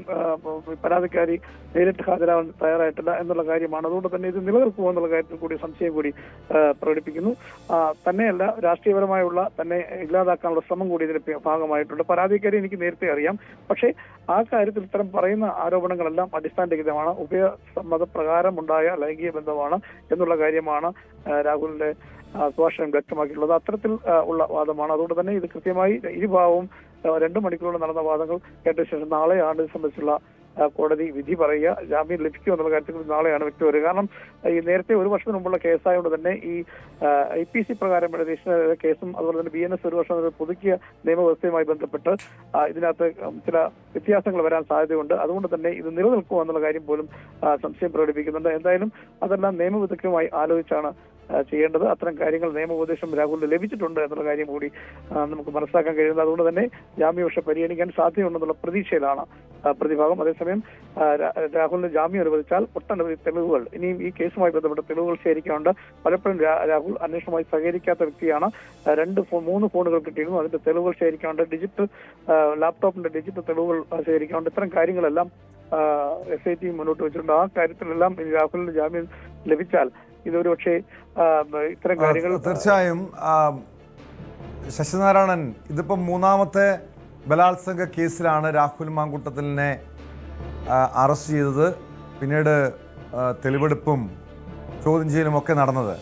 പരാതിക്കാരി നേരിട്ട് ഹാജരാവാൻ തയ്യാറായിട്ടില്ല എന്നുള്ള കാര്യമാണ്. അതുകൊണ്ട് തന്നെ ഇത് നിലനിൽക്കുമോ എന്നുള്ള കാര്യത്തിൽ കൂടി സംശയം കൂടി പ്രകടിപ്പിക്കുന്നു. തന്നെയല്ല, രാഷ്ട്രീയപരമായുള്ള തന്നെ ഇല്ലാതാക്കാനുള്ള ശ്രമം കൂടി ഇതിന് ഭാഗമായിട്ടുണ്ട്. പരാതിക്കാരി എനിക്ക് നേരത്തെ അറിയാം, പക്ഷേ ആ കാര്യത്തിൽ ഇത്തരം പറയുന്ന ആരോപണങ്ങളെല്ലാം അടിസ്ഥാനരഹിതമാണ്. ഉഭയസമ്മതപ്രകാരം ഉണ്ടായ ലൈംഗിക ബന്ധമാണ് എന്നുള്ള കാര്യമാണ് രാഹുലിന്റെ അഭിഭാഷകൻ വ്യക്തമാക്കിയിട്ടുള്ളത്. അത്തരത്തിൽ ഉള്ള വാദമാണ്. അതുകൊണ്ട് തന്നെ ഇത് കൃത്യമായി ഇരുഭാഗവും 2 മണിക്കൂറോളം നടന്ന വാദങ്ങൾ കേട്ട ശേഷം നാളെയാണ് ഇത് സംബന്ധിച്ചുള്ള കോടതി വിധി പറയുക. ജാമ്യം ലഭിക്കുക എന്നുള്ള കാര്യത്തിൽ നാളെയാണ് വ്യക്തി വരിക. കാരണം ഈ നേരത്തെ 1 വർഷത്തിന് മുമ്പുള്ള കേസായതുകൊണ്ട് തന്നെ ഈ IPC പ്രകാരം രജിസ്റ്റർ കേസും അതുപോലെ തന്നെ BNS 1 വർഷം പുതുക്കിയ നിയമവ്യവസ്ഥയുമായി ബന്ധപ്പെട്ട് ഇതിനകത്ത് ചില വ്യത്യാസങ്ങൾ വരാൻ സാധ്യതയുണ്ട്. അതുകൊണ്ട് തന്നെ ഇത് നിലനിൽക്കുമോ എന്നുള്ള കാര്യം പോലും സംശയം പ്രകടിപ്പിക്കുന്നുണ്ട്. എന്തായാലും അതെല്ലാം നിയമവിദഗ്ധരുമായി ആലോചിച്ചാണ് ചെയ്യേണ്ടത്. അത്തരം കാര്യങ്ങൾ നിയമോപദേശം രാഹുലിന് ലഭിച്ചിട്ടുണ്ട് എന്നുള്ള കാര്യം കൂടി നമുക്ക് മനസ്സിലാക്കാൻ കഴിയുന്നത്. അതുകൊണ്ട് തന്നെ ജാമ്യാപേക്ഷ പരിഗണിക്കാൻ സാധ്യതയുണ്ടെന്നുള്ള പ്രതീക്ഷയിലാണ് പ്രതിഭാഗം. അതേസമയം രാഹുലിന് ജാമ്യം അനുവദിച്ചാൽ ഒട്ടനവധി തെളിവുകൾ ഇനിയും ഈ കേസുമായി ബന്ധപ്പെട്ട തെളിവുകൾ ശേഖരിക്കാനുണ്ട്. പലപ്പോഴും രാഹുൽ അന്വേഷണവുമായി സഹകരിക്കാത്ത വ്യക്തിയാണ്. 3 ഫോണുകൾ കിട്ടിയിരുന്നു, അതിന്റെ തെളിവുകൾ ശേഖരിക്കാനുണ്ട്. ലാപ്ടോപ്പിന്റെ ഡിജിറ്റൽ തെളിവുകൾ ശേഖരിക്കാനുണ്ട്. ഇത്തരം കാര്യങ്ങളെല്ലാം SIT മുന്നോട്ട് വെച്ചിട്ടുണ്ട്. ആ കാര്യത്തിലെല്ലാം രാഹുലിന് ജാമ്യം ലഭിച്ചാൽ ഇതൊരു പക്ഷേ ഇത്തരം കാര്യങ്ങൾ തീർച്ചയായും ശശിനാരായണൻ, ഇതിപ്പം 3ാമത്തെ ബലാത്സംഗ കേസിലാണ് രാഹുൽ മാങ്കൂട്ടത്തിലിനെ അറസ്റ്റ് ചെയ്തത്. പിന്നീട് തെളിവെടുപ്പും ചോദ്യം ചെയ്യലും ഒക്കെ നടന്നത്.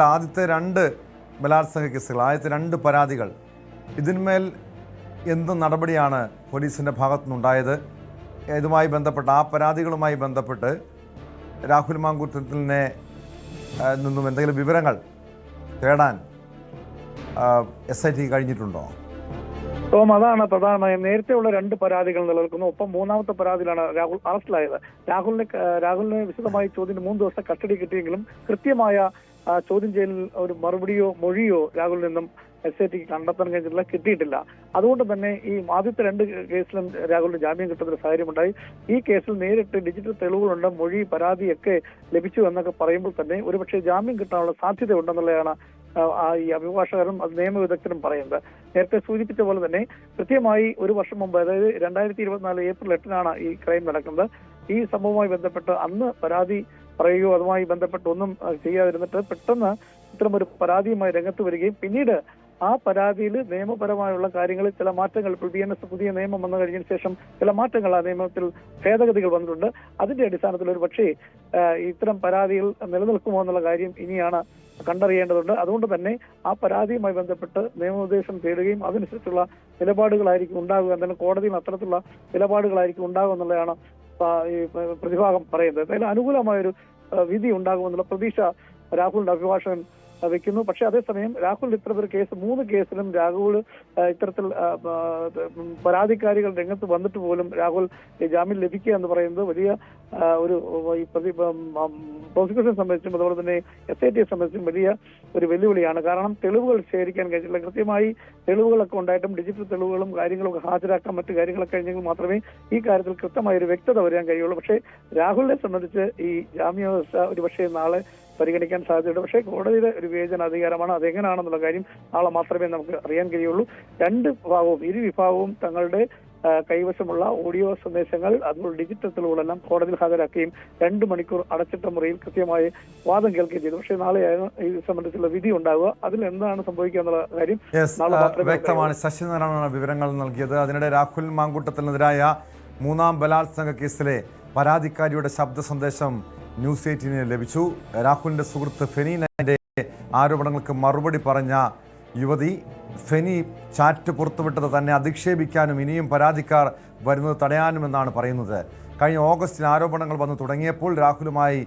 ആദ്യത്തെ 2 ബലാത്സംഗ കേസുകൾ, ആദ്യത്തെ 2 പരാതികൾ, ഇതിന്മേൽ എന്ത് നടപടിയാണ് പോലീസിൻ്റെ ഭാഗത്തുനിന്നുണ്ടായത്? ഇതുമായി ബന്ധപ്പെട്ട് ആ പരാതികളുമായി ബന്ധപ്പെട്ട് രാഹുൽ മാങ്കൂട്ടത്തിലിനെ നിന്നും എന്തെങ്കിലും വിവരങ്ങൾ തേടാൻ SIT കഴിഞ്ഞിട്ടുണ്ടോ? അതാണ് പ്രധാനമായും നേരത്തെയുള്ള 2 പരാതികൾ നിലനിൽക്കുന്നു. ഒപ്പം 3ാമത്തെ പരാതിയിലാണ് രാഹുൽ അറസ്റ്റിലായത്. രാഹുലിനെ വിശദമായി ചോദ്യം 3 ദിവസത്തെ കസ്റ്റഡി കിട്ടിയെങ്കിലും കൃത്യമായ ചോദ്യം ചെയ്യലിൽ ഒരു മറുപടിയോ മൊഴിയോ രാഹുലിൽ നിന്നും SITക്ക് കണ്ടെത്താൻ കഴിഞ്ഞിട്ടില്ല, കിട്ടിയിട്ടില്ല. അതുകൊണ്ട് തന്നെ ഈ ആദ്യത്തെ 2 കേസിലും രാഹുലിന് ജാമ്യം കിട്ടുന്ന സാഹചര്യമുണ്ടായി. ഈ കേസിൽ നേരിട്ട് ഡിജിറ്റൽ തെളിവുകളുണ്ട്, മൊഴി, പരാതിയൊക്കെ ലഭിച്ചു എന്നൊക്കെ പറയുമ്പോൾ തന്നെ ഒരുപക്ഷെ ജാമ്യം കിട്ടാനുള്ള സാധ്യത ഉണ്ടെന്നുള്ളതാണ് ഈ അഭിഭാഷകരും അത് നിയമവിദഗ്ധരും പറയുന്നത്. നേരത്തെ സൂചിപ്പിച്ച പോലെ തന്നെ കൃത്യമായി 1 വർഷം മുമ്പ്, അതായത് 2024 ഏപ്രിൽ 8-നാണ് ഈ ക്രൈം നടക്കുന്നത്. ഈ സംഭവവുമായി ബന്ധപ്പെട്ട് അന്ന് പരാതി പറയുകയോ അതുമായി ബന്ധപ്പെട്ട് ഒന്നും ചെയ്യാതിരുന്നിട്ട് പെട്ടെന്ന് ഇത്തരമൊരു പരാതിയുമായി രംഗത്ത് വരികയും പിന്നീട് ആ പരാതിയിൽ നിയമപരമായുള്ള കാര്യങ്ങളിൽ ചില മാറ്റങ്ങൾ, ഇപ്പോൾ BNS പുതിയ നിയമം വന്നു കഴിഞ്ഞതിന് ശേഷം ചില മാറ്റങ്ങൾ ആ നിയമത്തിൽ ഭേദഗതികൾ വന്നിട്ടുണ്ട്. അതിന്റെ അടിസ്ഥാനത്തിൽ ഒരു പക്ഷേ ഇത്തരം പരാതികൾ നിലനിൽക്കുമോ എന്നുള്ള കാര്യം ഇനിയാണ് കണ്ടറിയേണ്ടതുണ്ട്. അതുകൊണ്ട് തന്നെ ആ പരാതിയുമായി ബന്ധപ്പെട്ട് നിയമോപദേശം തേടുകയും അതനുസരിച്ചുള്ള നിലപാടുകളായിരിക്കും ഉണ്ടാകുക. എന്തായാലും കോടതിയിൽ അത്തരത്തിലുള്ള നിലപാടുകളായിരിക്കും ഉണ്ടാകുക എന്നുള്ളതാണ് ഈ പ്രതിഭാഗം പറയുന്നത്. എന്തായാലും അനുകൂലമായൊരു വിധി ഉണ്ടാകുമെന്നുള്ള പ്രതീക്ഷ രാഹുലിന്റെ അഭിഭാഷകൻ വെക്കുന്നു. പക്ഷെ അതേസമയം രാഹുൽ ഇത്തരത്തിൽ 3 കേസിലും രാഹുൽ ഇത്തരത്തിൽ പരാതിക്കാരികൾ രംഗത്ത് വന്നിട്ട് പോലും രാഹുൽ ജാമ്യം ലഭിക്കുക എന്ന് പറയുന്നത് വലിയ ഒരു പ്രോസിക്യൂഷനെ സംബന്ധിച്ചും അതുപോലെ തന്നെ SITയെ സംബന്ധിച്ചും വലിയ ഒരു വെല്ലുവിളിയാണ്. കാരണം തെളിവുകൾ ശേഖരിക്കാൻ കഴിഞ്ഞില്ല. കൃത്യമായി തെളിവുകളൊക്കെ ഉണ്ടായിട്ടും ഡിജിറ്റൽ തെളിവുകളും കാര്യങ്ങളൊക്കെ ഹാജരാക്കാൻ മറ്റു കാര്യങ്ങളൊക്കെ കഴിഞ്ഞെങ്കിൽ മാത്രമേ ഈ കാര്യത്തിൽ കൃത്യമായ ഒരു വ്യക്തത വരാൻ കഴിയുള്ളൂ. പക്ഷേ രാഹുലിനെ സംബന്ധിച്ച് ഈ ജാമ്യാവസ്ഥ ഒരു പക്ഷേ നാളെ പരിഗണിക്കാൻ സാധ്യതയുണ്ട്. പക്ഷേ കോടതിയുടെ ഒരു വിവേചനാധികാരമാണ്. അതെങ്ങനെയാണെന്നുള്ള കാര്യം നാളെ മാത്രമേ നമുക്ക് അറിയാൻ കഴിയുള്ളൂ. ഇരു വിഭാഗവും തങ്ങളുടെ കൈവശമുള്ള ഓഡിയോ സന്ദേശങ്ങൾ അതുപോലെ ഡിജിറ്റൽ തെളിവുകളെല്ലാം കോടതിയിൽ ഹാജരാക്കുകയും 2 മണിക്കൂർ അടച്ചിട്ട മുറിയിൽ കൃത്യമായി വാദം കേൾക്കുകയും ചെയ്തു. പക്ഷേ നാളെയാണ് ഇത് സംബന്ധിച്ചുള്ള വിധി ഉണ്ടാവുക. അതിൽ എന്താണ് സംഭവിക്കുക എന്നുള്ള കാര്യം വ്യക്തമാണ്. ശശിനാരായണനാണ് വിവരങ്ങൾ നൽകിയത്. അതിനിടെ രാഹുൽ മാങ്കൂട്ടത്തിനെതിരായ 3ാം ബലാത്സംഗ കേസിലെ പരാതിക്കാരിയുടെ ശബ്ദ സന്ദേശം ന്യൂസ് 18 ലഭിച്ചു. രാഹുലിന്റെ സുഹൃത്ത് ഫെനീനയുടെ ആരോപണങ്ങൾക്ക് മറുപടി പറഞ്ഞ യുവതി ഫെനി ചാറ്റ് പുറത്തുവിട്ടത് തന്നെ അധിക്ഷേപിക്കാനും ഇനിയും പരാതിക്കാർ വരുന്നത് തടയാനുമെന്നാണ് പറയുന്നത്. കഴിഞ്ഞ ഓഗസ്റ്റിൽ ആരോപണങ്ങൾ വന്നു തുടങ്ങിയപ്പോൾ രാഹുലുമായി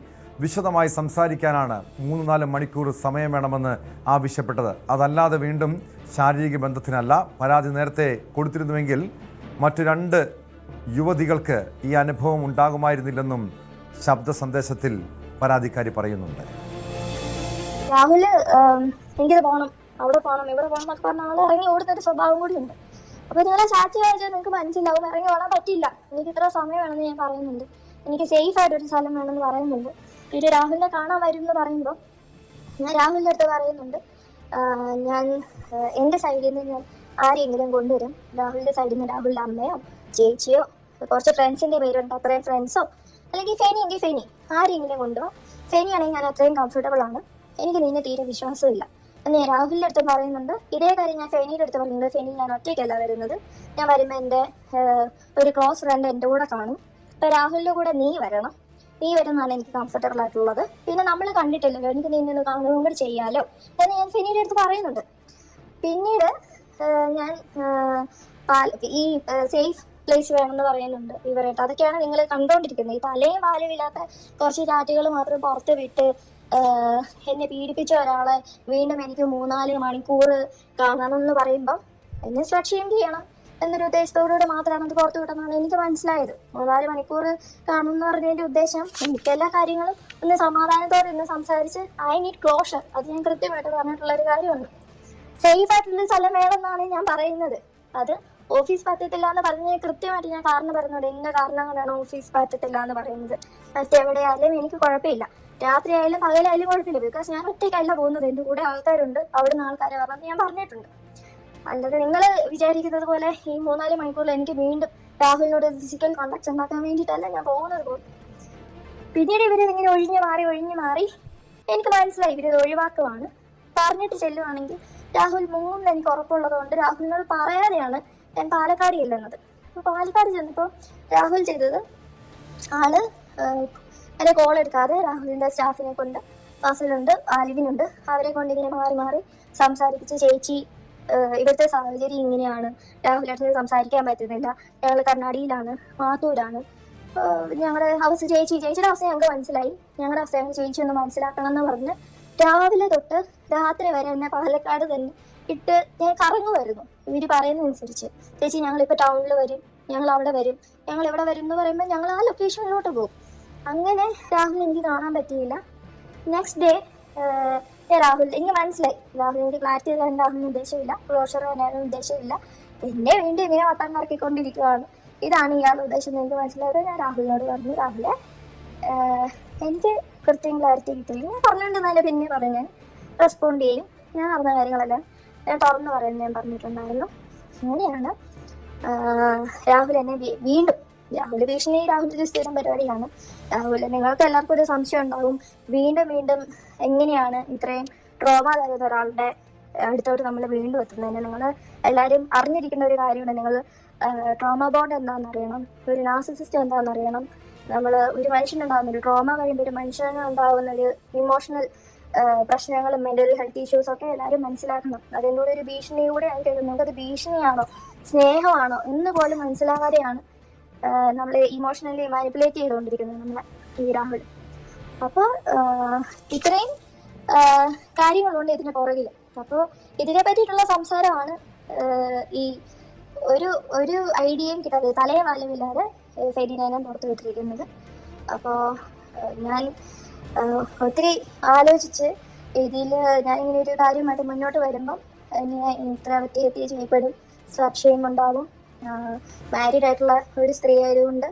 വിശദമായി സംസാരിക്കാനാണ് 3-4 മണിക്കൂർ സമയം വേണമെന്ന് ആവശ്യപ്പെട്ടത്. അതല്ലാതെ വീണ്ടും ശാരീരിക ബന്ധത്തിനല്ല. പരാതി നേരത്തെ കൊടുത്തിരുന്നുവെങ്കിൽ മറ്റു 2 യുവതികൾക്ക് ഈ അനുഭവം ഉണ്ടാകുമായിരുന്നില്ലെന്നും ശബ്ദ സന്ദേശത്തിൽ പരാതിക്കാരി പറയുന്നുണ്ട്. രാഹുൽ എനിക്കിത് പോകണം, അവിടെ പോകണം, ഇവിടെ പോകണം എന്നൊക്കെ പറഞ്ഞ ആൾ ഇറങ്ങി ഓടുന്നൊരു സ്വഭാവം കൂടി ഉണ്ട്. അപ്പൊ നിങ്ങളെ ചാറ്റ് വായിച്ചാൽ നിങ്ങൾക്ക് മനസ്സിലാവും ഇറങ്ങി ഓടാൻ പറ്റില്ല, എനിക്ക് ഇത്ര സമയം വേണമെന്ന് ഞാൻ പറയുന്നുണ്ട്, എനിക്ക് സേഫ് ആയിട്ടൊരു സ്ഥലം വേണമെന്ന് പറയുന്നുണ്ട്. പിന്നെ രാഹുലിനെ കാണാൻ വരും എന്ന് പറയുമ്പോൾ ഞാൻ രാഹുലിൻ്റെ അടുത്ത് പറയുന്നുണ്ട്, ഞാൻ എൻ്റെ സൈഡിൽ നിന്ന് ഞാൻ ആരെങ്കിലും കൊണ്ടുവരും. രാഹുലിൻ്റെ സൈഡിൽ നിന്ന് രാഹുലിൻ്റെ അമ്മയോ ചേച്ചിയോ കുറച്ച് ഫ്രണ്ട്സിൻ്റെ പേരുണ്ട്, അത്രയും ഫ്രണ്ട്സോ അല്ലെങ്കിൽ ഫെനി എങ്കിൽ ഫെനി ആരെങ്കിലും കൊണ്ടുപോകും. ഫെനിയാണെങ്കിൽ ഞാൻ അത്രയും കംഫർട്ടബിൾ ആണ്, എനിക്ക് നിന്നെ തീരെ വിശ്വാസമില്ല എന്ന് ഞാൻ രാഹുലിൻ്റെ അടുത്ത് പറയുന്നുണ്ട്. ഇതേ കാര്യം ഞാൻ ഫെനിയുടെ അടുത്ത് പറയുന്നുണ്ട്. ഫെനി ഞാൻ ഒറ്റയ്ക്കല്ല വരുന്നത്, ഞാൻ വരുമ്പോൾ എൻ്റെ ഒരു ക്ലോസ് ഫ്രണ്ട് എൻ്റെ കൂടെ കാണും. അപ്പോൾ രാഹുലിൻ്റെ കൂടെ നീ വരണം, നീ വരുന്നതാണ് എനിക്ക് കംഫർട്ടബിൾ ആയിട്ടുള്ളത്. പിന്നെ നമ്മൾ കണ്ടിട്ടില്ലല്ലോ, എനിക്ക് നിന്നെ കാണുകയും കൂടി ചെയ്യാമല്ലോ എന്ന് ഞാൻ ഫെനിയുടെ അടുത്ത് പറയുന്നുണ്ട്. പിന്നീട് ഞാൻ ഈ സേഫ് പ്ലേസ് വേണമെന്ന് പറയുന്നുണ്ട് ഇവരായിട്ട്. അതൊക്കെയാണ് നിങ്ങൾ കണ്ടുകൊണ്ടിരിക്കുന്നത്. ഈ തലയും വാലും ഇല്ലാത്ത കുറച്ച് ചാറ്റുകൾ മാത്രം പുറത്ത് വിട്ട് എന്നെ പീഡിപ്പിച്ച ഒരാളെ വീണ്ടും എനിക്ക് 3-4 മണിക്കൂർ കാണണമെന്ന് പറയുമ്പം എന്നെ സ്ട്രക്ചർ ചെയ്യണം എന്നൊരു ഉദ്ദേശത്തോടുകൂടി മാത്രമാണ് അത് പുറത്തു വിട്ടെന്നാണ് എനിക്ക് മനസ്സിലായത്. 3-4 മണിക്കൂർ കാണുമെന്ന് പറഞ്ഞതിൻ്റെ ഉദ്ദേശം എനിക്ക് എല്ലാ കാര്യങ്ങളും ഒന്ന് സമാധാനത്തോടെ ഒന്ന് സംസാരിച്ച് ഐ നീഡ് ക്ലോഷർ, അത് ഞാൻ കൃത്യമായിട്ട് പറഞ്ഞിട്ടുള്ളൊരു കാര്യമുണ്ട്. സേഫ് ആയിട്ടുള്ള സ്ഥലം വേണമെന്നാണ് ഞാൻ പറയുന്നത്. അത് ഓഫീസ് പറ്റത്തില്ല എന്ന് പറഞ്ഞ് കൃത്യമായിട്ട് ഞാൻ കാരണം പറയുന്നുണ്ട്. എന്ന കാരണം കൊണ്ടാണ് ഓഫീസ് പറ്റത്തില്ല എന്ന് പറയുന്നത്. മറ്റെവിടെയായാലും എനിക്ക് കുഴപ്പമില്ല, രാത്രി ആയാലും പകലായാലും കുഴപ്പമില്ല. ബിക്കോസ് ഞാൻ ഒറ്റയ്ക്കല്ല പോകുന്നത്, എൻ്റെ കൂടെ ആൾക്കാരുണ്ട്, അവിടുന്ന് ആൾക്കാരെ പറഞ്ഞ് ഞാൻ പറഞ്ഞിട്ടുണ്ട്. അല്ലാതെ നിങ്ങൾ വിചാരിക്കുന്നത് പോലെ ഈ 3-4 മണിക്കൂറിൽ എനിക്ക് വീണ്ടും രാഹുലിനോട് ഫിസിക്കൽ കോണ്ടാക്ട് ഉണ്ടാക്കാൻ വേണ്ടിയിട്ടല്ല ഞാൻ പോകുന്നത് പോലും. പിന്നീട് ഇവരിതിങ്ങനെ ഒഴിഞ്ഞു മാറി എനിക്ക് മനസ്സിലായി ഇവരിത് ഒഴിവാക്കുവാണ്. പറഞ്ഞിട്ട് ചെല്ലുവാണെങ്കിൽ രാഹുൽ 3 എനിക്ക് ഉറപ്പുള്ളത് കൊണ്ട് രാഹുലിനോട് പറയാതെയാണ് ഞാൻ പാലക്കാട് ചെല്ലുന്നത്. അപ്പോൾ പാലക്കാട് ചെന്നപ്പോൾ രാഹുൽ ചെയ്തത് ആള് എന്നെ കോൾ എടുക്കാതെ രാഹുലിൻ്റെ സ്റ്റാഫിനെ കൊണ്ട്, ഫസലുണ്ട്, ആലിവിനുണ്ട്, അവരെ കൊണ്ട് ഇങ്ങനെ മാറി സംസാരിപ്പിച്ച് ചേച്ചി ഇവിടുത്തെ സാഹചര്യം ഇങ്ങനെയാണ്, രാഹുലിനടുത്ത് സംസാരിക്കാൻ പറ്റുന്നില്ല, ഞങ്ങൾ കർണാടകയിലാണ്, മാത്തൂരാണ്, ഞങ്ങളുടെ ഹൗസ് ചേച്ചിയുടെ അവസ്ഥ ഞങ്ങൾക്ക് മനസ്സിലായി, ഞങ്ങളുടെ അവസ്ഥ ഞങ്ങൾ ചേച്ചി ഒന്ന് മനസ്സിലാക്കണം എന്ന് പറഞ്ഞ് രാവിലെ തൊട്ട് രാത്രി വരെ എന്നെ പാലക്കാട് തന്നെ ഇട്ട് ഞാൻ കറങ്ങുമായിരുന്നു. ഇവർ പറയുന്നതനുസരിച്ച് ചേച്ചി ഞങ്ങളിപ്പോൾ ടൗണിൽ വരും, ഞങ്ങൾ അവിടെ വരും, ഞങ്ങൾ ഇവിടെ വരും എന്ന് പറയുമ്പോൾ ഞങ്ങൾ ആ ലൊക്കേഷനിലോട്ട് പോകും. അങ്ങനെ രാഹുൽ എനിക്ക് കാണാൻ പറ്റിയില്ല. നെക്സ്റ്റ് ഡേ രാഹുൽ എനിക്ക് മനസ്സിലായി, രാഹുൽ എനിക്ക് ക്ലാരിറ്റി തരാൻ രാഹുലിന് ഉദ്ദേശമില്ല, ക്ലോഷർ തരാനും ഉദ്ദേശമില്ല, എന്നെ വേണ്ടി ഇങ്ങനെ വട്ടം കറക്കിക്കൊണ്ടിരിക്കുകയാണ്, ഇതാണ് ഇയാളുടെ ഉദ്ദേശം എന്ന് എനിക്ക് മനസ്സിലായത്. ഞാൻ രാഹുലിനോട് പറഞ്ഞു, രാഹുലെ എനിക്ക് കൃത്യം ക്ലാരിറ്റി കിട്ടില്ല, ഞാൻ പറഞ്ഞിട്ടുണ്ടെന്നാലും പിന്നെ പറഞ്ഞു, ഞാൻ റെസ്പോണ്ട് ചെയ്യും, ഞാൻ അറിഞ്ഞ കാര്യങ്ങളെല്ലാം ഞാൻ തുറന്നു പറയാൻ ഞാൻ പറഞ്ഞിട്ടുണ്ടായിരുന്നു. അങ്ങനെയാണ് രാഹുൽ എന്നെ വീണ്ടും, രാഹുൽ ഭീഷണി രാഹുലിൻ്റെ സ്ഥിരം പരിപാടിയാണ്. രാഹുൽ നിങ്ങൾക്ക് എല്ലാവർക്കും ഒരു സംശയം ഉണ്ടാകും, വീണ്ടും എങ്ങനെയാണ് ഇത്രയും ട്രോമ തരുന്ന ഒരാളുടെ അടുത്തോട്ട് നമ്മൾ വീണ്ടും എത്തുന്നതിന്. നിങ്ങൾ എല്ലാവരും അറിഞ്ഞിരിക്കുന്ന ഒരു കാര്യമാണ്, നിങ്ങൾ ട്രോമ ബോണ്ട് എന്താണെന്ന് അറിയണം, ഒരു നാർസിസിസ്റ്റ് എന്താണെന്ന് അറിയണം. നമ്മൾ ഒരു മനുഷ്യനുണ്ടാകുന്ന ഒരു ട്രോമ കഴിയുമ്പോൾ ഒരു മനുഷ്യനുണ്ടാകുന്ന ഒരു ഇമോഷണൽ പ്രശ്നങ്ങളും മെൻ്റൽ ഹെൽത്ത് ഇഷ്യൂസൊക്കെ എല്ലാവരും മനസ്സിലാക്കണം. അതിൻ്റെ കൂടെ ഒരു ഭീഷണിയൂടെ ആയിട്ട് നിങ്ങൾക്കത് ഭീഷണിയാണോ സ്നേഹമാണോ എന്ന് പോലും മനസ്സിലാകാതെയാണ് നമ്മൾ ഇമോഷണലി മാനിപ്പുലേറ്റ് ചെയ്തുകൊണ്ടിരിക്കുന്നത് നമ്മളെ ഈ രാഹുൽ. അപ്പോൾ ഇത്രയും കാര്യങ്ങളുണ്ട് ഇതിന് പുറകിൽ. അപ്പോൾ ഇതിനെ പറ്റിയിട്ടുള്ള സംസാരമാണ് ഈ ഒരു ഐഡിയയും കിട്ടാതെ തലയും വാലുമില്ലാതെ ഫെരീനേനെ പുറത്തു വിട്ടിരിക്കുന്നത്. അപ്പോൾ ഞാൻ ഒത്തിരി ആലോചിച്ച് ഇതിൽ ഞാനിങ്ങനെ ഒരു കാര്യമായിട്ട് മുന്നോട്ട് വരുമ്പം ഞാൻ ഇത്ര ചെയ്യപ്പെടും, സംശയം ഉണ്ടാകും, മാരീഡ് ആയിട്ടുള്ള ഒരു സ്ത്രീ ആയതുകൊണ്ട്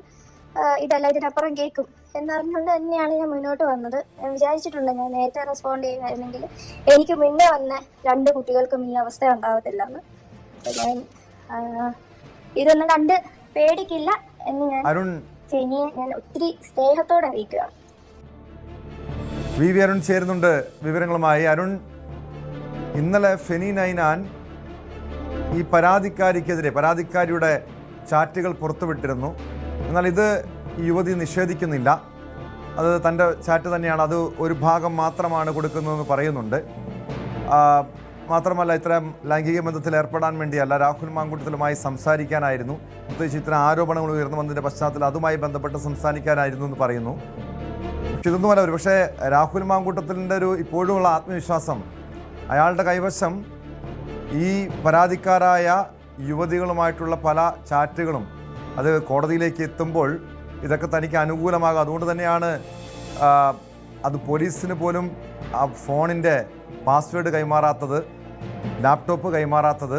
ഇതല്ല ഇതിനപ്പുറം കേൾക്കും എന്നറിഞ്ഞുകൊണ്ട് തന്നെയാണ് ഞാൻ മുന്നോട്ട് വന്നത്. ഞാൻ വിചാരിച്ചിട്ടുണ്ട് ഞാൻ നേരത്തെ റെസ്പോണ്ട് ചെയ്യുമായിരുന്നെങ്കിൽ എനിക്ക് മുന്നേ വന്ന 2 കുട്ടികൾക്കും ഈ അവസ്ഥ ഉണ്ടാവത്തില്ലെന്ന്. ഞാൻ ഇതൊന്നും കണ്ട് പേടിക്കില്ല എന്ന് ഞാൻ ഫെനിയെ ഞാൻ ഒത്തിരി സ്നേഹത്തോടെ അറിയിക്കുകയാണ്. വി അരുൺ ചേരുന്നുണ്ട് വിവരങ്ങളുമായി. അരുൺ, ഇന്നലെ ഫെനി നൈനാൻ ഈ പരാതിക്കാരിയുടെ ചാറ്റുകൾ പുറത്തുവിട്ടിരുന്നു. എന്നാൽ ഇത് ഈ യുവതി നിഷേധിക്കുന്നില്ല. അത് തൻ്റെ ചാറ്റ് തന്നെയാണ്, അത് ഒരു ഭാഗം മാത്രമാണ് കൊടുക്കുന്നതെന്ന് പറയുന്നുണ്ട്. മാത്രമല്ല, ഇത്തരം ലൈംഗിക ബന്ധത്തിൽ ഏർപ്പെടാൻ വേണ്ടിയല്ല, രാഹുൽ മാങ്കൂട്ടത്തിലുമായി സംസാരിക്കാനായിരുന്നു. പ്രത്യേകിച്ച് ഇത്തരം ആരോപണങ്ങൾ ഉയർന്നു വന്നതിൻ്റെ പശ്ചാത്തലത്തിൽ അതുമായി ബന്ധപ്പെട്ട് സംസാരിക്കാനായിരുന്നു എന്ന് പറയുന്നു. പക്ഷെ ഇതൊന്നുമല്ല, ഒരു പക്ഷേ രാഹുൽ മാങ്കൂട്ടത്തിൻ്റെ ഇപ്പോഴുമുള്ള ആത്മവിശ്വാസം, അയാളുടെ കൈവശം ഈ പരാതിക്കാരായ യുവതികളുമായിട്ടുള്ള പല ചാറ്റുകളും അത് കോടതിയിലേക്ക് എത്തുമ്പോൾ ഇതൊക്കെ തനിക്ക് അനുകൂലമാകും. അതുകൊണ്ട് തന്നെയാണ് അത് പോലീസിന് പോലും ആ ഫോണിൻ്റെ പാസ്വേഡ് കൈമാറാത്തത്, ലാപ്ടോപ്പ് കൈമാറാത്തത്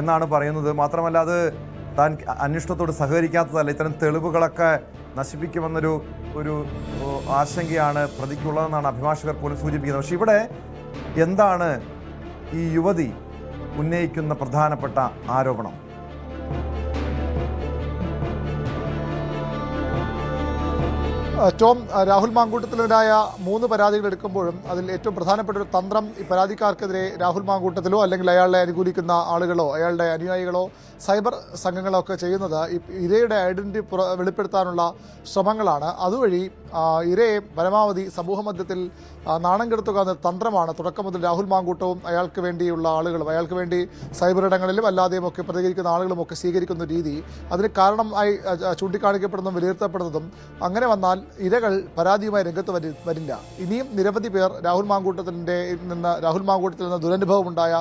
എന്നാണ് പറയുന്നത്. മാത്രമല്ല, അത് താൻ അന്വേഷണത്തോട് സഹകരിക്കാത്തതല്ല, ഇത്തരം തെളിവുകളൊക്കെ നശിപ്പിക്കുമെന്നൊരു ആശങ്കയാണ് പ്രതിക്കുള്ളതെന്നാണ് അഭിഭാഷകർ പോലും സൂചിപ്പിക്കുന്നത്. പക്ഷെ ഇവിടെ എന്താണ് ഈ യുവതി ഉന്നയിക്കുന്ന പ്രധാനപ്പെട്ട ആരോപണം? ടോം, രാഹുൽ മാങ്കൂട്ടത്തിനെതിരായ 3 പരാതികൾ എടുക്കുമ്പോഴും അതിൽ ഏറ്റവും പ്രധാനപ്പെട്ട ഒരു തന്ത്രം ഈ പരാതിക്കാർക്കെതിരെ രാഹുൽ മാങ്കൂട്ടത്തിലോ അല്ലെങ്കിൽ അയാളെ അനുകൂലിക്കുന്ന ആളുകളോ അയാളുടെ അനുയായികളോ സൈബർ സംഘങ്ങളോ ഒക്കെ ചെയ്യുന്നത് ഈ ഇരയുടെ ഐഡന്റിറ്റി വെളിപ്പെടുത്താനുള്ള ശ്രമങ്ങളാണ്. അതുവഴി ഇരയെ പരമാവധി സമൂഹമധ്യത്തിൽ നാണം കെടുത്തുക എന്ന തന്ത്രമാണ് തുടക്കം മുതൽ രാഹുൽ മാങ്കൂട്ടവും അയാൾക്ക് വേണ്ടിയുള്ള ആളുകളും അയാൾക്ക് വേണ്ടി സൈബർ ഇടങ്ങളിലും അല്ലാതെയും ഒക്കെ പ്രതികരിക്കുന്ന ആളുകളും ഒക്കെ സ്വീകരിക്കുന്ന രീതി. അതിന് കാരണമായി ചൂണ്ടിക്കാണിക്കപ്പെടുന്നതും വിലയിരുത്തപ്പെടുന്നതും അങ്ങനെ വന്നാൽ ഇരകൾ പരാതിയുമായി രംഗത്ത് വരില്ല. ഇനിയും നിരവധി പേർ രാഹുൽ മാങ്കൂട്ടത്തിൽ നിന്ന് ദുരനുഭവമുണ്ടായ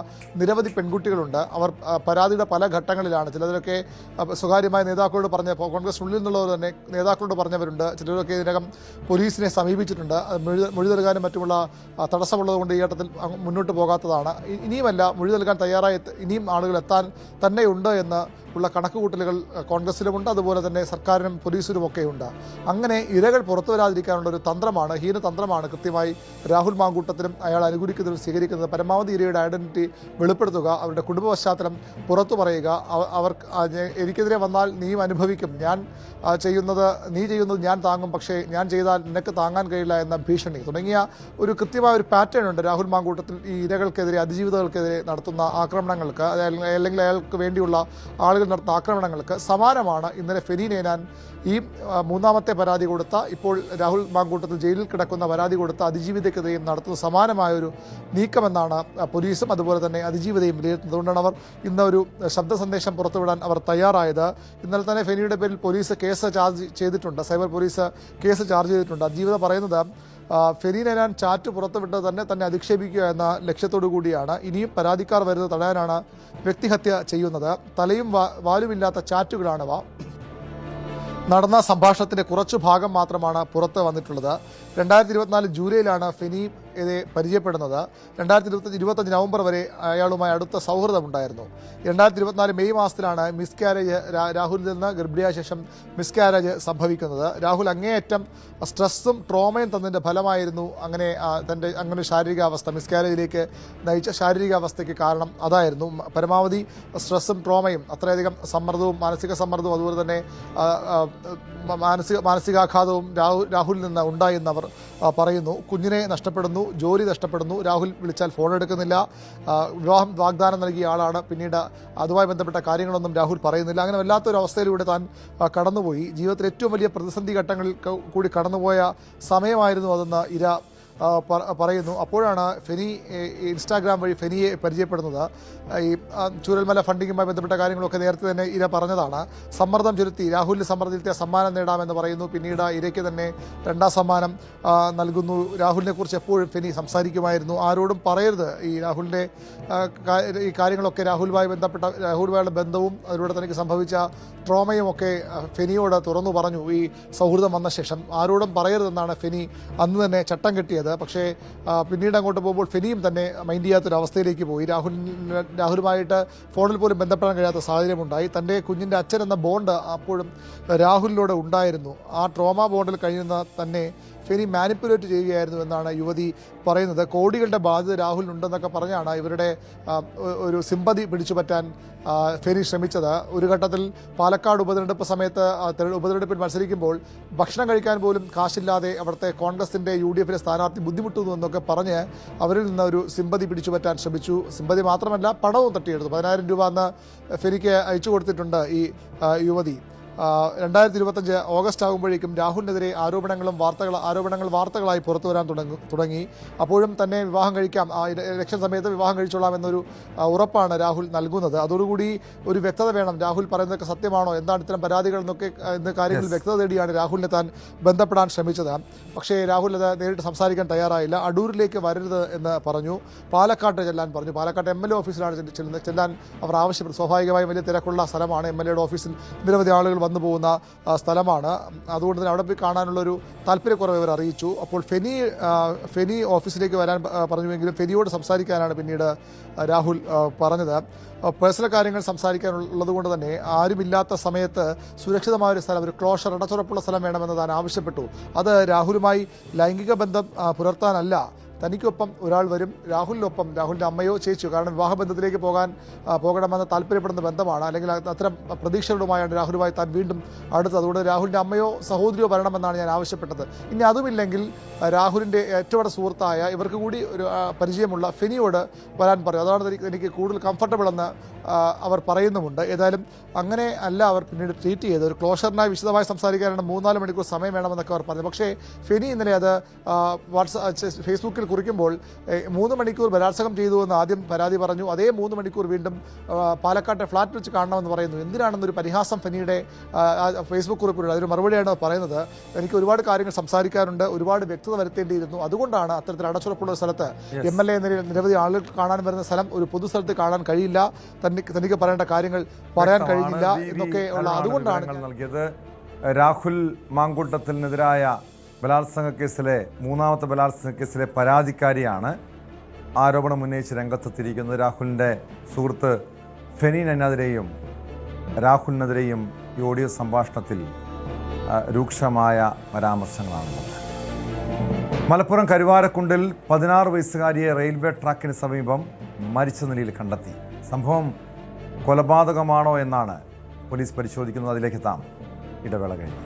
നിരവധി പെൺകുട്ടികളുണ്ട്. അവർ പരാതിയുടെ പല ഘട്ടങ്ങളിലാണ്. ചിലരൊക്കെ സ്വകാര്യമായ നേതാക്കളോട് കോൺഗ്രസിനുള്ളിൽ നിന്നുള്ളവർ തന്നെ നേതാക്കളോട് പറഞ്ഞവരുണ്ട്. ചിലരൊക്കെ ഇതിനകം പോലീസിനെ സമീപിച്ചിട്ടുണ്ട്. മൊഴി നൽകാനും മറ്റുമുള്ള തടസ്സമുള്ളതുകൊണ്ട് ഈ ഘട്ടത്തിൽ മുന്നോട്ട് പോകാത്തതാണ്. ഇനിയുമല്ല, മൊഴി നൽകാൻ തയ്യാറായി ഇനിയും ആളുകൾ എത്താൻ തന്നെയുണ്ട് എന്ന് ഉള്ള കണക്കുകൂട്ടലുകൾ കോൺഗ്രസിലുമുണ്ട്. അതുപോലെ തന്നെ സർക്കാരിനും പോലീസിലും ഒക്കെയുണ്ട്. അങ്ങനെ ഇരകൾ പുറത്തു വരാതിരിക്കാനുള്ള ഒരു തന്ത്രമാണ്, ഹീനതന്ത്രമാണ് കൃത്യമായി രാഹുൽ മാങ്കൂട്ടത്തിനും അയാൾ അനുകൂലിക്കുന്നതിൽ സ്വീകരിക്കുന്നത്. പരമാവധി ഇരയുടെ ഐഡന്റിറ്റി വെളിപ്പെടുത്തുക, അവരുടെ കുടുംബ പശ്ചാത്തലം പുറത്തു പറയുക, എനിക്കെതിരെ വന്നാൽ നീയും അനുഭവിക്കും, നീ ചെയ്യുന്നത് ഞാൻ താങ്ങും, പക്ഷേ ഞാൻ ചെയ്താൽ നിനക്ക് താങ്ങാൻ കഴിയില്ല എന്ന ഭീഷണി തുടങ്ങിയ ഒരു കൃത്യമായ ഒരു പാറ്റേൺ ഉണ്ട് രാഹുൽ മാങ്കൂട്ടത്തിൽ ഈ ഇരകൾക്കെതിരെ, അതിജീവിതകൾക്കെതിരെ നടത്തുന്ന ആക്രമണങ്ങൾക്ക് അല്ലെങ്കിൽ അയാൾക്ക് വേണ്ടിയുള്ള ആളുകൾ നടത്തുന്ന ആക്രമണങ്ങൾക്ക് സമാനമാണ്. ഇന്നലെ ഫെനി നൈനാൻ ഈ 3ാമത്തെ പരാതി കൊടുത്ത, ഇപ്പോൾ രാഹുൽ മാങ്കൂട്ടത്തിൽ ജയിലിൽ കിടക്കുന്ന പരാതി കൊടുത്ത അതിജീവിതയ്ക്കെതിരെയും നടത്തുന്ന സമാനമായൊരു നീക്കമെന്നാണ് പോലീസും അതുപോലെ തന്നെ അതിജീവിതയും വിലയിരുത്തുന്നത്. അതുകൊണ്ടാണ് അവർ ഇന്ന് ഒരു ശബ്ദ സന്ദേശം പുറത്തുവിടാൻ അവർ തയ്യാറായത്. ഇന്നലെ തന്നെ ഫെനിയുടെ പേരിൽ പോലീസ് കേസ് ചാർജ് ചെയ്തിട്ടുണ്ട്, സൈബർ പോലീസ് കേസ് ചാർജ് ചെയ്തിട്ടുണ്ട്. അതിജീവിത പറയുന്നത് ഫെനി നൈനാൻ ചാറ്റ് പുറത്തുവിട്ടത് തന്നെ അധിക്ഷേപിക്കുക എന്ന ലക്ഷ്യത്തോടു കൂടിയാണ്. ഇനിയും പരാതിക്കാർ വരുന്നത് തടയാനാണ് വ്യക്തിഹത്യ ചെയ്യുന്നത്. തലയും വാലുമില്ലാത്ത ചാറ്റുകളാണവ. നടന്ന സംഭാഷണത്തിന്റെ കുറച്ചു ഭാഗം മാത്രമാണ് പുറത്ത് വന്നിട്ടുള്ളത്. 2024 ജൂലൈയിലാണ് ഫെനി പരിചയപ്പെടുന്നത്. 2025 നവംബർ വരെ അയാളുമായി അടുത്ത സൗഹൃദമുണ്ടായിരുന്നു. 2024 മെയ് മാസത്തിലാണ് മിസ്കാരേജ്, രാഹുലിൽ നിന്ന് ഗർഭിണിയായ ശേഷം മിസ്കാരേജ് സംഭവിക്കുന്നത്. രാഹുൽ അങ്ങേയറ്റം സ്ട്രെസ്സും ട്രോമയും തന്നതിൻ്റെ ഫലമായിരുന്നു അങ്ങനെ ശാരീരികാവസ്ഥ, മിസ്കാരേജിലേക്ക് നയിച്ച ശാരീരികാവസ്ഥയ്ക്ക് കാരണം അതായിരുന്നു. പരമാവധി സ്ട്രെസ്സും ട്രോമയും, അത്രയധികം സമ്മർദ്ദവും മാനസിക സമ്മർദ്ദവും അതുപോലെ തന്നെ മാനസികാഘാതവും രാഹുലിൽ നിന്ന് ഉണ്ടായെന്ന് അവർ പറയുന്നു. കുഞ്ഞിനെ നഷ്ടപ്പെടുന്നു, ജോലി നഷ്ടപ്പെടുന്നു, രാഹുൽ വിളിച്ചാൽ ഫോൺ എടുക്കുന്നില്ല, വിവാഹം വാഗ്ദാനം നൽകിയ ആളാണ്, പിന്നീട് അതുമായി ബന്ധപ്പെട്ട കാര്യങ്ങളൊന്നും രാഹുൽ പറയുന്നില്ല. അങ്ങനെ വല്ലാത്തൊരു അവസ്ഥയിലൂടെ താൻ കടന്നുപോയി. ജീവിതത്തിൽ ഏറ്റവും വലിയ പ്രതിസന്ധി ഘട്ടങ്ങളിൽ കൂടി കടന്നുപോയ സമയമായിരുന്നു അതെന്ന് ഇര പറയുന്നു. അപ്പോഴാണ് ഫെനി ഇൻസ്റ്റാഗ്രാം വഴി ഫെനിയെ പരിചയപ്പെടുന്നത്. ഈ ചൂരൽമല ഫണ്ടിങ്ങുമായി ബന്ധപ്പെട്ട കാര്യങ്ങളൊക്കെ നേരത്തെ തന്നെ ഇര പറഞ്ഞതാണ്. സമ്മർദ്ദം ചെലുത്തി, രാഹുലിന് സമ്മർദ്ദം ചെലുത്തിയ സമ്മാനം നേടാമെന്ന് പറയുന്നു. പിന്നീട് ഇരയ്ക്ക് തന്നെ 2ാം സമ്മാനം നൽകുന്നു. രാഹുലിനെ കുറിച്ച് എപ്പോഴും ഫെനി സംസാരിക്കുമായിരുന്നു. ആരോടും പറയരുത് ഈ കാര്യങ്ങളൊക്കെ, രാഹുലുമായുള്ള ബന്ധവും അതിലൂടെ തനിക്ക് സംഭവിച്ച ട്രോമയും ഒക്കെ ഫെനിയോട് തുറന്നു പറഞ്ഞു. ഈ സൗഹൃദം വന്ന ശേഷം ആരോടും പറയരുതെന്നാണ് ഫെനി അന്ന് തന്നെ ചട്ടം കെട്ടിയത്. ചെയ്തത്. പക്ഷേ പിന്നീട് അങ്ങോട്ട് പോകുമ്പോൾ ഫെനിയും തന്നെ മൈൻഡ് ചെയ്യാത്തൊരു അവസ്ഥയിലേക്ക് പോയി. രാഹുലുമായിട്ട് ഫോണിൽ പോലും ബന്ധപ്പെടാൻ കഴിയാത്ത സാഹചര്യമുണ്ടായി. തൻ്റെ കുഞ്ഞിൻ്റെ അച്ഛൻ എന്ന ബോണ്ട് അപ്പോഴും രാഹുലിലൂടെ ഉണ്ടായിരുന്നു. ആ ട്രോമ ബോണ്ടിൽ കഴിയുന്ന തന്നെ ഫെനി മാനിപ്പുലേറ്റ് ചെയ്യുകയായിരുന്നു എന്നാണ് യുവതി പറയുന്നത്. കോടികളുടെ ബാധ്യത രാഹുലിനുണ്ടെന്നൊക്കെ പറഞ്ഞാണ് ഇവരുടെ ഒരു സിമ്പതി പിടിച്ചുപറ്റാൻ ഫെനി ശ്രമിച്ചത്. ഒരു ഘട്ടത്തിൽ പാലക്കാട് ഉപതെരഞ്ഞെടുപ്പ് സമയത്ത് ഉപതെരഞ്ഞെടുപ്പിൽ മത്സരിക്കുമ്പോൾ ഭക്ഷണം കഴിക്കാൻ പോലും കാശില്ലാതെ അവിടുത്തെ കോൺഗ്രസിൻ്റെ UDFിലെ സ്ഥാനാർത്ഥി ബുദ്ധിമുട്ടുന്നു എന്നൊക്കെ പറഞ്ഞ് അവരിൽ നിന്ന് ഒരു സിമ്പതി പിടിച്ചുപറ്റാൻ ശ്രമിച്ചു. സിമ്പതി മാത്രമല്ല, പണവും തട്ടിയെടുത്തു. 10,000 രൂപ അന്ന് ഫെനിക്ക് അയച്ചു കൊടുത്തിട്ടുണ്ട് ഈ യുവതി. 2025 ഓഗസ്റ്റ് ആകുമ്പോഴേക്കും രാഹുലിനെതിരെ ആരോപണങ്ങൾ വാർത്തകളായി പുറത്തു വരാൻ തുടങ്ങി. അപ്പോഴും തന്നെ വിവാഹം കഴിക്കാം, ഇലക്ഷൻ സമയത്ത് വിവാഹം കഴിച്ചോളാം എന്നൊരു ഉറപ്പാണ് രാഹുൽ നൽകുന്നത്. അതോടുകൂടി ഒരു വ്യക്തത വേണം. രാഹുൽ പറയുന്നതൊക്കെ സത്യമാണോ, എന്താണ് ഇത്തരം പരാതികൾ എന്നൊക്കെ എന്ന കാര്യങ്ങളിൽ വ്യക്തത തേടിയാണ് രാഹുലിനെ താൻ ബന്ധപ്പെടാൻ ശ്രമിച്ചത്. പക്ഷേ രാഹുൽ അത് നേരിട്ട് സംസാരിക്കാൻ തയ്യാറായില്ല. അടൂരിലേക്ക് വരരുത് എന്ന് പറഞ്ഞു. പാലക്കാട്ട് ചെല്ലാൻ പറഞ്ഞു. പാലക്കാട്ട് MLA ഓഫീസിലാണ് ചെല്ലാൻ അവർ ആവശ്യപ്പെട്ടു. സ്വാഭാവികമായും വലിയ തിരക്കുള്ള സ്ഥലമാണ്. MLAയുടെ ഓഫീസിൽ നിരവധി ആളുകൾ വന്നു പോകുന്ന സ്ഥലമാണ്. അതുകൊണ്ട് തന്നെ അവിടെ പോയി കാണാനുള്ളൊരു താല്പര്യക്കുറവ് ഇവർ അറിയിച്ചു. അപ്പോൾ ഫെനി ഓഫീസിലേക്ക് വരാൻ പറഞ്ഞുവെങ്കിലും ഫെനിയോട് സംസാരിക്കാനാണ് പിന്നീട് രാഹുൽ പറഞ്ഞത്. പേഴ്സണൽ കാര്യങ്ങൾ സംസാരിക്കാനുള്ളത് കൊണ്ട് തന്നെ ആരുമില്ലാത്ത സമയത്ത് സുരക്ഷിതമായൊരു സ്ഥലം, ഒരു ക്ലോഷർ, അടച്ചുറപ്പുള്ള സ്ഥലം വേണമെന്ന് താൻ ആവശ്യപ്പെട്ടു. അത് രാഹുലുമായി ലൈംഗിക ബന്ധം പുലർത്താനല്ല, തനിക്കൊപ്പം ഒരാൾ വരും, രാഹുലിനൊപ്പം രാഹുലിൻ്റെ അമ്മയോ ചേച്ചിയോ, കാരണം വിവാഹബന്ധത്തിലേക്ക് പോകണമെന്ന് താല്പര്യപ്പെടുന്ന ബന്ധമാണ്, അല്ലെങ്കിൽ അത്തരം പ്രതീക്ഷകളുമായാണ് രാഹുലുമായി താൻ വീണ്ടും അടുത്തത്. അതുകൊണ്ട് രാഹുലിൻ്റെ അമ്മയോ സഹോദരിയോ വരണമെന്നാണ് ഞാൻ ആവശ്യപ്പെട്ടത്. ഇനി അതുമില്ലെങ്കിൽ രാഹുലിൻ്റെ ഏറ്റവും അടുത്ത സുഹൃത്തായ ഇവർക്ക് കൂടി ഒരു പരിചയമുള്ള ഫെനിയോട് വരാൻ പറയും. അതാണ് എനിക്ക് കൂടുതൽ കംഫർട്ടബിൾ എന്ന് അവർ പറയുന്നുമുണ്ട്. ഏതായാലും അങ്ങനെ അല്ല അവർ പിന്നീട് ട്രീറ്റ് ചെയ്ത് ഒരു ക്ലോഷറിനായി വിശദമായി സംസാരിക്കാനാണ് 3-4 മണിക്കൂർ സമയം വേണമെന്നൊക്കെ അവർ പറഞ്ഞു. പക്ഷേ ഫെനി ഇന്നലെ അത് ഫേസ്ബുക്കിൽ കുറിക്കുമ്പോൾ 3 മണിക്കൂർ ബലാത്സംഗം ചെയ്തു എന്ന് ആദ്യം പരാതി പറഞ്ഞു. അതേ 3 മണിക്കൂർ വീണ്ടും പാലക്കാട്ടെ ഫ്ലാറ്റ് വെച്ച് കാണണമെന്ന് പറയുന്നു. എന്തിനാണെന്നൊരു പരിഹാസം ഫെനിയുടെ ഫേസ്ബുക്ക് കുറിപ്പിലൂടെ അതൊരു മറുപടിയാണ് പറയുന്നത്. എനിക്ക് ഒരുപാട് കാര്യങ്ങൾ സംസാരിക്കാനുണ്ട്, ഒരുപാട് വ്യക്തത വരുത്തേണ്ടിയിരുന്നു, അതുകൊണ്ടാണ് അത്തരത്തിൽ അടച്ചുറപ്പുള്ള സ്ഥലത്ത് MLA നിരവധി ആളുകൾ കാണാൻ വരുന്ന സ്ഥലം ഒരു പൊതുസ്ഥലത്ത് കാണാൻ കഴിയില്ല, തനിക്ക് പറയേണ്ട കാര്യങ്ങൾ പറയാൻ കഴിയില്ല എന്നൊക്കെ ഉള്ള അതുകൊണ്ടാണ് നൽകിയത്. രാഹുൽ മാങ്കൂട്ടത്തിനെതിരായ ബലാത്സംഗ കേസിലെ 3ാമത്തെ ബലാത്സംഗ കേസിലെ പരാതിക്കാരിയാണ് ആരോപണം ഉന്നയിച്ച് രംഗത്തെത്തിയിരിക്കുന്നത്. രാഹുലിൻ്റെ സുഹൃത്ത് ഫെനിനെതിരെയും രാഹുലിനെതിരെയും ഈ ഓഡിയോ സംഭാഷണത്തിൽ രൂക്ഷമായ പരാമർശങ്ങളാണുള്ളത്. മലപ്പുറം കരുവാരക്കുണ്ടിൽ 16 വയസ്സുകാരിയെ റെയിൽവേ ട്രാക്കിന് സമീപം മരിച്ച നിലയിൽ കണ്ടെത്തി. സംഭവം കൊലപാതകമാണോ എന്നാണ് പോലീസ് പരിശോധിക്കുന്നത്. അതിലേക്ക് എത്താം ഇടവേള കഴിഞ്ഞു.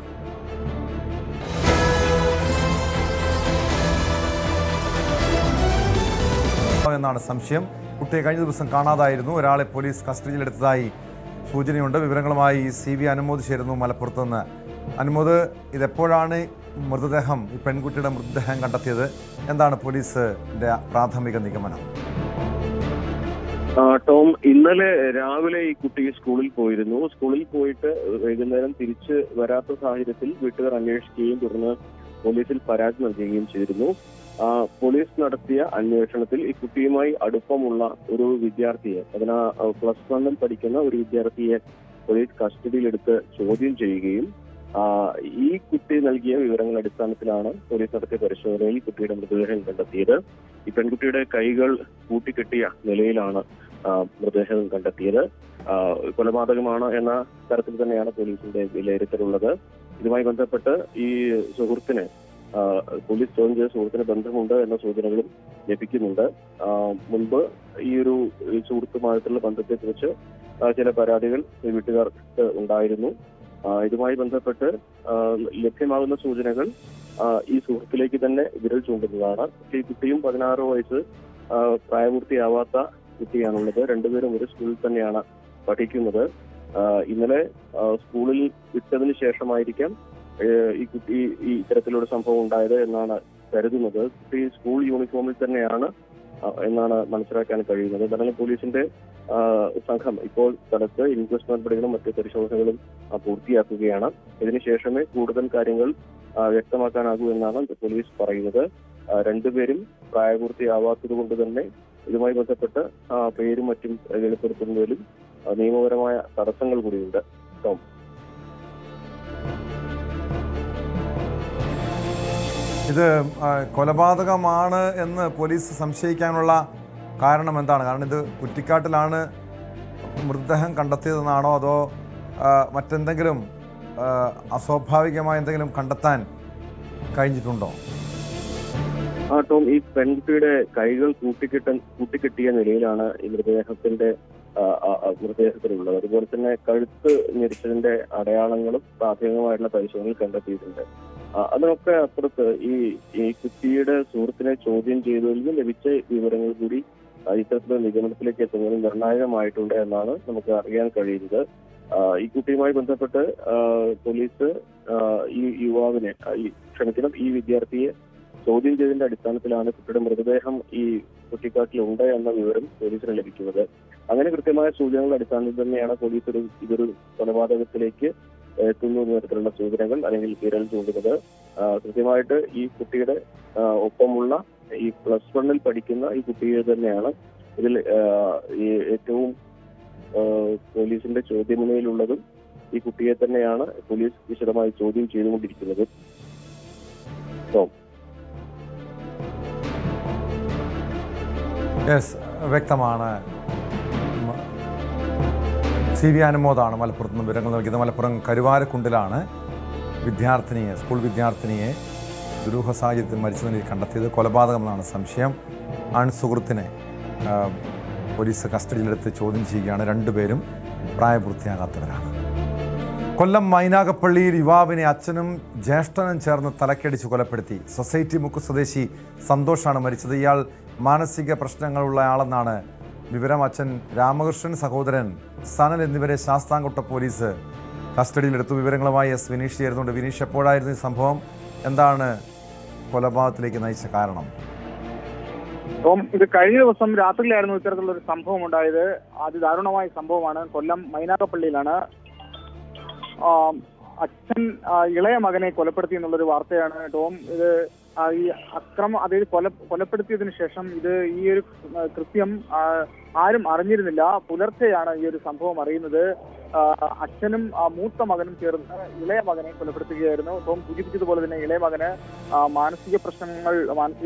എന്നാണ് സംശയം. കുട്ടിയെ കഴിഞ്ഞ ദിവസം കാണാതായിരുന്നു. ഒരാളെ പോലീസ് കസ്റ്റഡിയിലെടുത്തതായി സൂചനയുണ്ട്. വിവരങ്ങളുമായി CB അനുമോദ് ചേരുന്നു മലപ്പുറത്ത് നിന്ന്. അനുമോദ്, ഇതെപ്പോഴാണ് ഈ പെൺകുട്ടിയുടെ മൃതദേഹം കണ്ടെത്തിയത്? എന്താണ് പോലീസിന്റെ പ്രാഥമിക നിഗമനം? ടോം, ഇന്നലെ രാവിലെ ഈ കുട്ടി സ്കൂളിൽ പോയിരുന്നു. സ്കൂളിൽ പോയിട്ട് വൈകുന്നേരം തിരിച്ച് വരാത്ത സാഹചര്യത്തിൽ വീട്ടുകാർ അന്വേഷിക്കുകയും തുടർന്ന് പോലീസിൽ പരാതി നൽകുകയും ചെയ്തിരുന്നു. പോലീസ് നടത്തിയ അന്വേഷണത്തിൽ ഈ കുട്ടിയുമായി അടുപ്പമുള്ള ഒരു വിദ്യാർത്ഥിയെ, +1 പഠിക്കുന്ന ഒരു വിദ്യാർത്ഥിയെ പോലീസ് കസ്റ്റഡിയിലെടുത്ത് ചോദ്യം ചെയ്യുകയും ഈ കുട്ടി നൽകിയ വിവരങ്ങളുടെ അടിസ്ഥാനത്തിലാണ് പോലീസ് നടത്തിയ പരിശോധനയിൽ കുട്ടിയുടെ മൃതദേഹം കണ്ടെത്തിയത്. ഈ പെൺകുട്ടിയുടെ കൈകൾ കൂട്ടിക്കെട്ടിയ നിലയിലാണ് മൃതദേഹം കണ്ടെത്തിയത്. കൊലപാതകമാണ് എന്ന തരത്തിൽ തന്നെയാണ് പോലീസിന്റെ വിലയിരുത്തലുള്ളത്. ഇതുമായി ബന്ധപ്പെട്ട് ഈ സുഹൃത്തിന് പോലീസ് ചോദ്യം ചെയ്ത സുഹൃത്തിന് ബന്ധമുണ്ട് എന്ന സൂചനകളും ലഭിക്കുന്നുണ്ട്. മുൻപ് ഈ സുഹൃത്തുമായിട്ടുള്ള ബന്ധത്തെക്കുറിച്ച് ചില പരാതികൾ വീട്ടുകാർക്ക് ഉണ്ടായിരുന്നു. ഇതുമായി ബന്ധപ്പെട്ട് ലഭ്യമാകുന്ന സൂചനകൾ ഈ സുഹൃത്തിലേക്ക് തന്നെ വിരൽ ചൂണ്ടുന്നതാണ്. ഈ കുട്ടിയും 16 വയസ്സ് പ്രായപൂർത്തിയാവാത്ത കുട്ടിയാണുള്ളത്. രണ്ടുപേരും ഒരു സ്കൂളിൽ തന്നെയാണ് പഠിക്കുന്നത്. ഇന്നലെ സ്കൂളിൽ വിട്ടതിന് ശേഷമായിരിക്കാം ഈ കുട്ടി ഈ ഇത്തരത്തിലൊരു സംഭവം ഉണ്ടായത് എന്നാണ് കരുതുന്നത്. കുട്ടി സ്കൂൾ യൂണിഫോമിൽ തന്നെയാണ് എന്നാണ് മനസ്സിലാക്കാൻ കഴിയുന്നത്. കാരണം പോലീസിന്റെ സംഘം ഇപ്പോൾ സ്ഥലത്ത് ഇൻക്വസ്റ്റ് നടപടികളും മറ്റു പരിശോധനകളും പൂർത്തിയാക്കുകയാണ്. ഇതിനുശേഷമേ കൂടുതൽ കാര്യങ്ങൾ വ്യക്തമാക്കാനാകൂ എന്നാണ് പോലീസ് പറയുന്നത്. രണ്ടുപേരും പ്രായപൂർത്തിയാവാത്തത് കൊണ്ട് തന്നെ ഇതുമായി ബന്ധപ്പെട്ട് പേരും മറ്റും വെളിപ്പെടുത്തുന്നതിലും നിയമപരമായ തടസ്സങ്ങൾ കൂടിയുണ്ട്. ടോം. ഇത് കൊലപാതകമാണ് എന്ന് പോലീസ് സംശയിക്കാനുള്ള കാരണം എന്താണ്? കാരണം ഇത് കുറ്റിക്കാട്ടിലാണ് മൃതദേഹം കണ്ടെത്തിയതെന്നാണോ അതോ മറ്റെന്തെങ്കിലും അസ്വാഭാവികമായ എന്തെങ്കിലും കണ്ടെത്താൻ കഴിഞ്ഞിട്ടുണ്ടോ? ടോം, ഈ പെൺകുട്ടിയുടെ കൈകൾ കൂട്ടിക്കെട്ടിയ നിലയിലാണ് ഈ മൃതദേഹത്തിലുള്ളത്. അതുപോലെ തന്നെ കഴുത്ത് ഞെരിച്ചതിന്റെ അടയാളങ്ങളും പ്രാഥമികമായിട്ടുള്ള പരിശോധനയിൽ കണ്ടെത്തിയിട്ടുണ്ട്. അതിനൊക്കെ അപ്പുറത്ത് ഈ കുട്ടിയുടെ സുഹൃത്തിനെ ചോദ്യം ചെയ്തതിൽ നിന്ന് ലഭിച്ച വിവരങ്ങൾ കൂടി ഇത്തരത്തിലുള്ള നിഗമനത്തിലേക്ക് എത്തുന്നതിന് നിർണായകമായിട്ടുണ്ട് എന്നാണ് നമുക്ക് അറിയാൻ കഴിയുന്നത്. ഈ കുട്ടിയുമായി ബന്ധപ്പെട്ട് പോലീസ് ഈ യുവാവിനെ ഈ വിദ്യാർത്ഥിയെ ചോദ്യം ചെയ്തതിന്റെ അടിസ്ഥാനത്തിലാണ് കുട്ടിയുടെ മൃതദേഹം ഈ കുറ്റിക്കാട്ടിലുണ്ട് എന്ന വിവരം പോലീസിന് ലഭിക്കുന്നത്. അങ്ങനെ കൃത്യമായ സൂചനകളുടെ അടിസ്ഥാനത്തിൽ തന്നെയാണ് പോലീസ് ഇതൊരു കൊലപാതകത്തിലേക്ക് എത്തുന്നു എന്ന തരത്തിലുള്ള സൂചനകൾ അല്ലെങ്കിൽ വിരൽ ചൂണ്ടുന്നത്. കൃത്യമായിട്ട് ഈ കുട്ടിയുടെ ഒപ്പമുള്ള ഈ +1 പഠിക്കുന്ന ഈ കുട്ടിയെ തന്നെയാണ് ഇതിൽ ഏറ്റവും പോലീസിന്റെ ചോദ്യമുനയിലുള്ളതും. ഈ കുട്ടിയെ തന്നെയാണ് പോലീസ് വിശദമായി ചോദ്യം ചെയ്തുകൊണ്ടിരിക്കുന്നത്. വ്യക്തമാണ്. CV അനുമോദാണ് മലപ്പുറത്ത് നിന്ന് വിവരങ്ങൾ നൽകിയത്. മലപ്പുറം കരുവാരക്കുണ്ടിലാണ് സ്കൂൾ വിദ്യാർത്ഥിനിയെ ദുരൂഹ സാഹചര്യത്തിൽ മരിച്ച നിലയിൽ കണ്ടെത്തിയത്. കൊലപാതകമെന്നാണ് സംശയം. സുഹൃത്തിനെ പോലീസ് കസ്റ്റഡിയിലെടുത്ത് ചോദ്യം ചെയ്യുകയാണ്. രണ്ടുപേരും പ്രായപൂർത്തിയാകാത്തവരാണ്. കൊല്ലം മൈനാഗപ്പള്ളിയിൽ യുവാവിനെ അച്ഛനും ജ്യേഷ്ഠനും ചേർന്ന് തലക്കടിച്ച് കൊലപ്പെടുത്തി. സൊസൈറ്റി മുക്ക് സ്വദേശി സന്തോഷാണ് മരിച്ചത്. ഇയാൾ മാനസിക പ്രശ്നങ്ങളുള്ള ആളെന്നാണ് വിവരം. അച്ഛൻ രാമകൃഷ്ണൻ, സഹോദരൻ സനൽ എന്നിവരെ ശാസ്താംകോട്ട പോലീസ് കസ്റ്റഡിയിലെടുത്തു. വിവരങ്ങളുമായി വിനീഷ് ചേരുന്നുണ്ട്. വിനീഷ്, എപ്പോഴായിരുന്നു ഈ സംഭവം? എന്താണ് കൊലപാതകത്തിലേക്ക് നയിച്ച കാരണം? ഇത് കഴിഞ്ഞ ദിവസം രാത്രിയിലായിരുന്നു ഇത്തരത്തിലുള്ള ഒരു സംഭവം ഉണ്ടായത്. അതിദാരുണമായ സംഭവമാണ്. കൊല്ലം മൈനാഗപ്പള്ളിയിലാണ് അച്ഛൻ ഇളയ മകനെ കൊലപ്പെടുത്തി എന്നുള്ളൊരു വാർത്തയാണ് ടോം. ഇത് ഈ അക്രമം, അതായത് കൊലപ്പെടുത്തിയതിനു ശേഷം ഈ ഒരു കൃത്യം ആരും അറിഞ്ഞിരുന്നില്ല. പുലർച്ചെയാണ് ഈ ഒരു സംഭവം അറിയുന്നത്. അച്ഛനും മൂത്ത മകനും ചേർന്ന് ഇളയ മകനെ കൊലപ്പെടുത്തുകയായിരുന്നു. ടോം സൂചിപ്പിച്ചതുപോലെ തന്നെ ഇളയ മകന് മാനസിക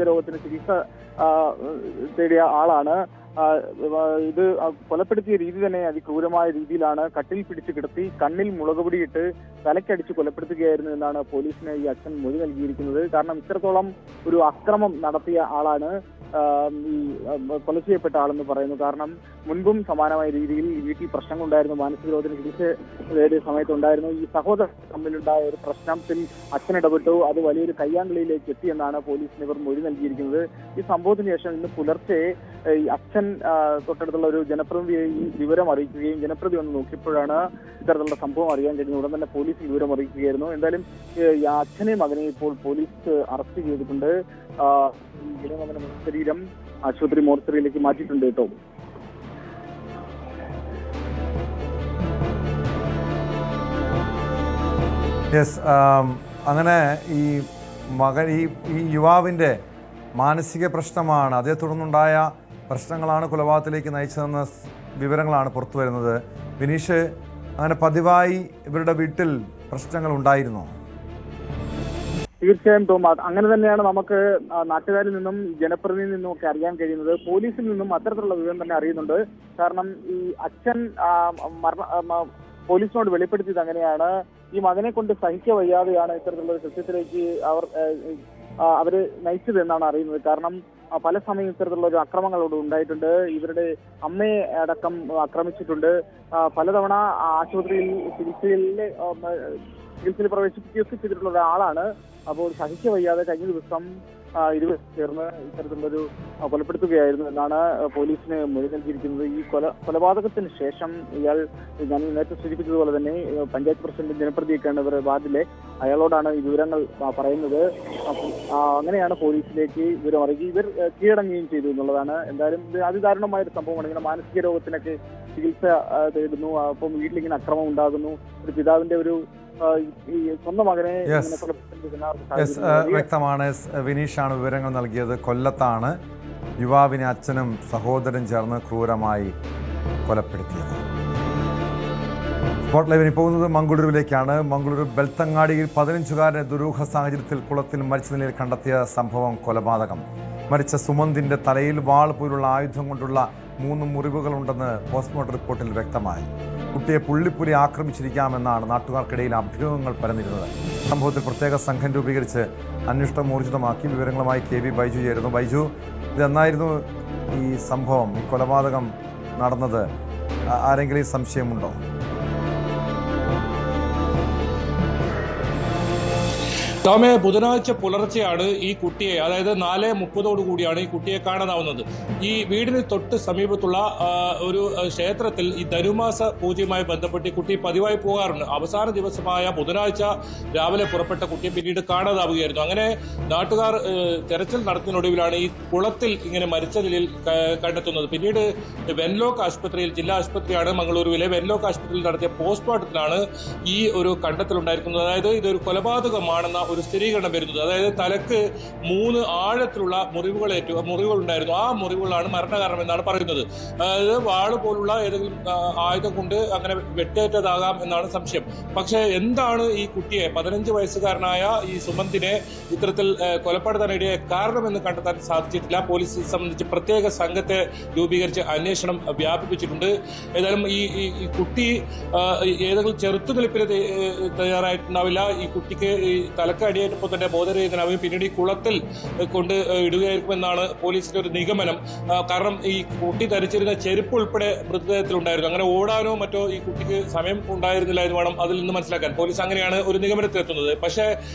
രോഗത്തിന് ചികിത്സ തേടിയ ആളാണ്. ഇത് കൊലപ്പെടുത്തിയ രീതി തന്നെ അതിക്രൂരമായ രീതിയിലാണ്. കട്ടിൽ പിടിച്ച് കിടത്തി കണ്ണിൽ മുളകുപൊടിയിട്ട് തലക്കടിച്ച് കൊലപ്പെടുത്തുകയായിരുന്നു എന്നാണ് പോലീസിന് ഈ അച്ഛൻ മൊഴി നൽകിയിരിക്കുന്നത്. കാരണം ഇത്രത്തോളം ഒരു അക്രമം നടത്തിയ ആളാണ് ഈ കൊല ചെയ്യപ്പെട്ട ആളെന്ന് പറയുന്നു. കാരണം മുൻപും സമാനമായ രീതിയിൽ വീട്ടിൽ പ്രശ്നങ്ങളുണ്ടായിരുന്നു. മാനസിക രോഗത്തിന് ചികിത്സ തേടിയ സമയത്തുണ്ടായിരുന്നു. ഈ സഹോദരൻ തമ്മിലുണ്ടായ ഒരു പ്രശ്നത്തിൽ അച്ഛൻ ഇടപെട്ടു. അത് വലിയൊരു കയ്യാങ്കളിയിലേക്ക് എത്തിയെന്നാണ് പോലീസിന് ഇവർ മൊഴി നൽകിയിരിക്കുന്നത്. ഈ സംഭവത്തിന് ശേഷം ഇന്ന് പുലർച്ചെ ഈ അച്ഛൻ തൊട്ടടുത്തുള്ള ഒരു ജനപ്രതിനിധിയെ ഈ വിവരം അറിയിക്കുകയും ജനപ്രതി വന്ന് നോക്കിയപ്പോഴാണ് ഇത്തരത്തിലുള്ള സംഭവം അറിയാൻ കഴിഞ്ഞത്. ഉടൻ തന്നെ പോലീസ് വിവരം അറിയിക്കുകയായിരുന്നു. എന്തായാലും ഈ അച്ഛനെയും മകനെ ഇപ്പോൾ പോലീസ് അറസ്റ്റ് ചെയ്തിട്ടുണ്ട്. ഇളയമകന്റെ ശരീരം ആശുപത്രി മോർച്ചറിയിലേക്ക് മാറ്റിയിട്ടുണ്ട് കേട്ടോ. അങ്ങനെ ഈ മകൻ ഈ യുവാവിൻ്റെ മാനസിക പ്രശ്നമാണ്, അതേ തുടർന്നുണ്ടായ പ്രശ്നങ്ങളാണ് കൊലപാതകത്തിലേക്ക് നയിച്ചതെന്ന വിവരങ്ങളാണ് പുറത്തു വരുന്നത്. വിനീഷ്, അങ്ങനെ പതിവായി ഇവരുടെ വീട്ടിൽ പ്രശ്നങ്ങൾ ഉണ്ടായിരുന്നോ? തീർച്ചയായും ടോം, അങ്ങനെ തന്നെയാണ് നമുക്ക് നാട്ടുകാരിൽ നിന്നും ജനപ്രതിനിധിയിൽ നിന്നും ഒക്കെ അറിയാൻ കഴിയുന്നത്. പോലീസിൽ നിന്നും അത്തരത്തിലുള്ള വിവരം തന്നെ അറിയുന്നുണ്ട്. കാരണം ഈ അച്ഛൻ പോലീസിനോട് വെളിപ്പെടുത്തിയത് അങ്ങനെയാണ്. ഈ മകനെ കൊണ്ട് സഹിക്ക വയ്യാതെയാണ് ഇത്തരത്തിലുള്ള ഒരു കൃത്യത്തിലേക്ക് അവര് നയിച്ചത് എന്നാണ് അറിയുന്നത്. കാരണം പല സമയം ഇത്തരത്തിലുള്ള ഒരു അക്രമങ്ങളോട് ഉണ്ടായിട്ടുണ്ട്. ഇവരുടെ അമ്മയെ അടക്കം ആക്രമിച്ചിട്ടുണ്ട്. പലതവണ ആശുപത്രിയിൽ ചികിത്സയിൽ പ്രവേശിപ്പിക്കുകയൊക്കെ ചെയ്തിട്ടുള്ള ഒരാളാണ്. അപ്പോൾ സഹിക്ക വയ്യാതെ കഴിഞ്ഞ ദിവസം ഇരുവരും ചേർന്ന് ഇത്തരത്തിലുള്ളൊരു കൊലപ്പെടുത്തുകയായിരുന്നു എന്നാണ് പോലീസിന് മൊഴി നൽകിയിരിക്കുന്നത്. ഈ കൊലപാതകത്തിന് ശേഷം ഇയാൾ, ഞാൻ നേരത്തെ സൂചിപ്പിച്ചതുപോലെ തന്നെ പഞ്ചായത്ത് പ്രസിഡന്റ് ജനപ്രതിയൊക്കെയാണ് ഇവർ വാർഡിലെ, അയാളോടാണ് ഈ വിവരങ്ങൾ പറയുന്നത്. അങ്ങനെയാണ് പോലീസിലേക്ക് വിവരം അറിയിക്കുക. ഇവർ കീഴടങ്ങുകയും ചെയ്തു എന്നുള്ളതാണ്. എന്തായാലും ഇത് അതിദാരുണമായ ഒരു സംഭവമാണ്. ഇങ്ങനെ മാനസിക രോഗത്തിനൊക്കെ ചികിത്സ തേടുന്നു, അപ്പം വീട്ടിലിങ്ങനെ അക്രമം ഉണ്ടാകുന്നു. ഒരു പിതാവിന്റെ ഒരു ഈ സ്വന്തം മകനെ വ്യക്തമാണ്. വിനീഷാണ് വിവരങ്ങൾ നൽകിയത്. കൊല്ലത്താണ് യുവാവിനെ അച്ഛനും സഹോദരൻ ചേർന്ന് ക്രൂരമായി കൊലപ്പെടുത്തിയത്. സ്പോട്ട് ലൈവിന് പോകുന്നത് മംഗളൂരുവിലേക്കാണ്. മംഗളൂരു ബെൽത്തങ്ങാടിയിൽ 15-കാരനെ ദുരൂഹ സാഹചര്യത്തിൽ കുളത്തിൽ മരിച്ച നിലയിൽ കണ്ടെത്തിയ സംഭവം കൊലപാതകം. മരിച്ച സുമന്തിന്റെ തലയിൽ വാൾ പോലുള്ള ആയുധം കൊണ്ടുള്ള 3 മുറിവുകളുണ്ടെന്ന് പോസ്റ്റ്മോർട്ടം റിപ്പോർട്ടിൽ വ്യക്തമായി. കുട്ടിയെ പുള്ളിപ്പുലി ആക്രമിച്ചിരിക്കാമെന്നാണ് നാട്ടുകാർക്കിടയിൽ അഭ്യൂഹങ്ങൾ പരന്നിരുന്നത്. സംഭവത്തിൽ പ്രത്യേക സംഘം രൂപീകരിച്ച് അന്വേഷണം ഊർജിതമാക്കി. വിവരങ്ങളുമായി KV ബൈജു ചേരുന്നു. ബൈജു, ഇതെന്നായിരുന്നു ഈ സംഭവം, ഈ കൊലപാതകം നടന്നത്? ആരെങ്കിലും ഈ സംശയമുണ്ടോ? ടോമെ, ബുധനാഴ്ച പുലർച്ചെയാണ് ഈ കുട്ടിയെ, അതായത് 4:30 കൂടിയാണ് ഈ കുട്ടിയെ കാണാനാവുന്നത്. ഈ വീടിന് തൊട്ട് സമീപത്തുള്ള ഒരു ക്ഷേത്രത്തിൽ ഈ ധനുമാസ പൂജയുമായി ബന്ധപ്പെട്ട് ഈ കുട്ടി പതിവായി പോകാറുണ്ട്. അവസാന ദിവസമായ ബുധനാഴ്ച രാവിലെ പുറപ്പെട്ട കുട്ടിയെ പിന്നീട് കാണാതാവുകയായിരുന്നു. അങ്ങനെ നാട്ടുകാർ തെരച്ചിൽ നടത്തുന്നതിനൊടുവിലാണ് ഈ കുളത്തിൽ ഇങ്ങനെ മരിച്ച നിലയിൽ കണ്ടെത്തുന്നത്. പിന്നീട് വെൻലോക്ക് ആശുപത്രിയിൽ, ജില്ലാ ആശുപത്രിയാണ് മംഗളൂരുവിലെ, വെൻലോക്ക് ആശുപത്രിയിൽ നടത്തിയ പോസ്റ്റ്മോർട്ടത്തിലാണ് ഈ ഒരു കണ്ടെത്തലുണ്ടായിരിക്കുന്നത്. അതായത് ഇതൊരു കൊലപാതകമാണെന്ന ഒരു സ്ഥിരീകരണം വരുന്നത്. അതായത് തലക്ക് 3 ആഴത്തിലുള്ള മുറിവുകളുണ്ടായിരുന്നു. ആ മുറിവുകളാണ് മരണകാരണം എന്നാണ് പറയുന്നത്. അതായത് വാള് പോലുള്ള ഏതെങ്കിലും ആയുധം കൊണ്ട് അങ്ങനെ വെട്ടേറ്റതാകാം എന്നാണ് സംശയം. പക്ഷേ എന്താണ് ഈ കുട്ടിയെ, 15 വയസ്സുകാരനായ ഈ സുമന്തിനെ ഇത്തരത്തിൽ കൊലപ്പെടുത്താനിടയെ കാരണമെന്ന് കണ്ടെത്താൻ സാധിച്ചിട്ടില്ല. പോലീസ് സംബന്ധിച്ച് പ്രത്യേക സംഘത്തെ രൂപീകരിച്ച് അന്വേഷണം വ്യാപിപ്പിച്ചിട്ടുണ്ട്. ഏതായാലും ഈ കുട്ടി ഏതെങ്കിലും ചെറുത്തുനിൽപ്പിന് തയ്യാറായിട്ടുണ്ടാവില്ല. ഈ കുട്ടിക്ക് ഈ തലക്ക് അടിയേറ്റപ്പോൾ തന്നെ ബോധരഹിതനാവുകയും പിന്നീട് ഈ കുളത്തിൽ കൊണ്ട് ഇടുകയായിരിക്കുമെന്നാണ് പോലീസിന്റെ ഒരു നിഗമനം. കാരണം ഈ കുട്ടി ധരിച്ചിരുന്ന ചെരുപ്പ് ഉൾപ്പെടെ മൃതദേഹത്തിലുണ്ടായിരുന്നു. അങ്ങനെ ഓടാനോ മറ്റോ ഈ കുട്ടിക്ക് സമയം ഉണ്ടായിരുന്നില്ല എന്ന് വേണം അതിൽ നിന്ന് മനസ്സിലാക്കാൻ. പോലീസ് അങ്ങനെയാണ് ഒരു നിഗമനത്തിലെത്തുന്നത്. പക്ഷേ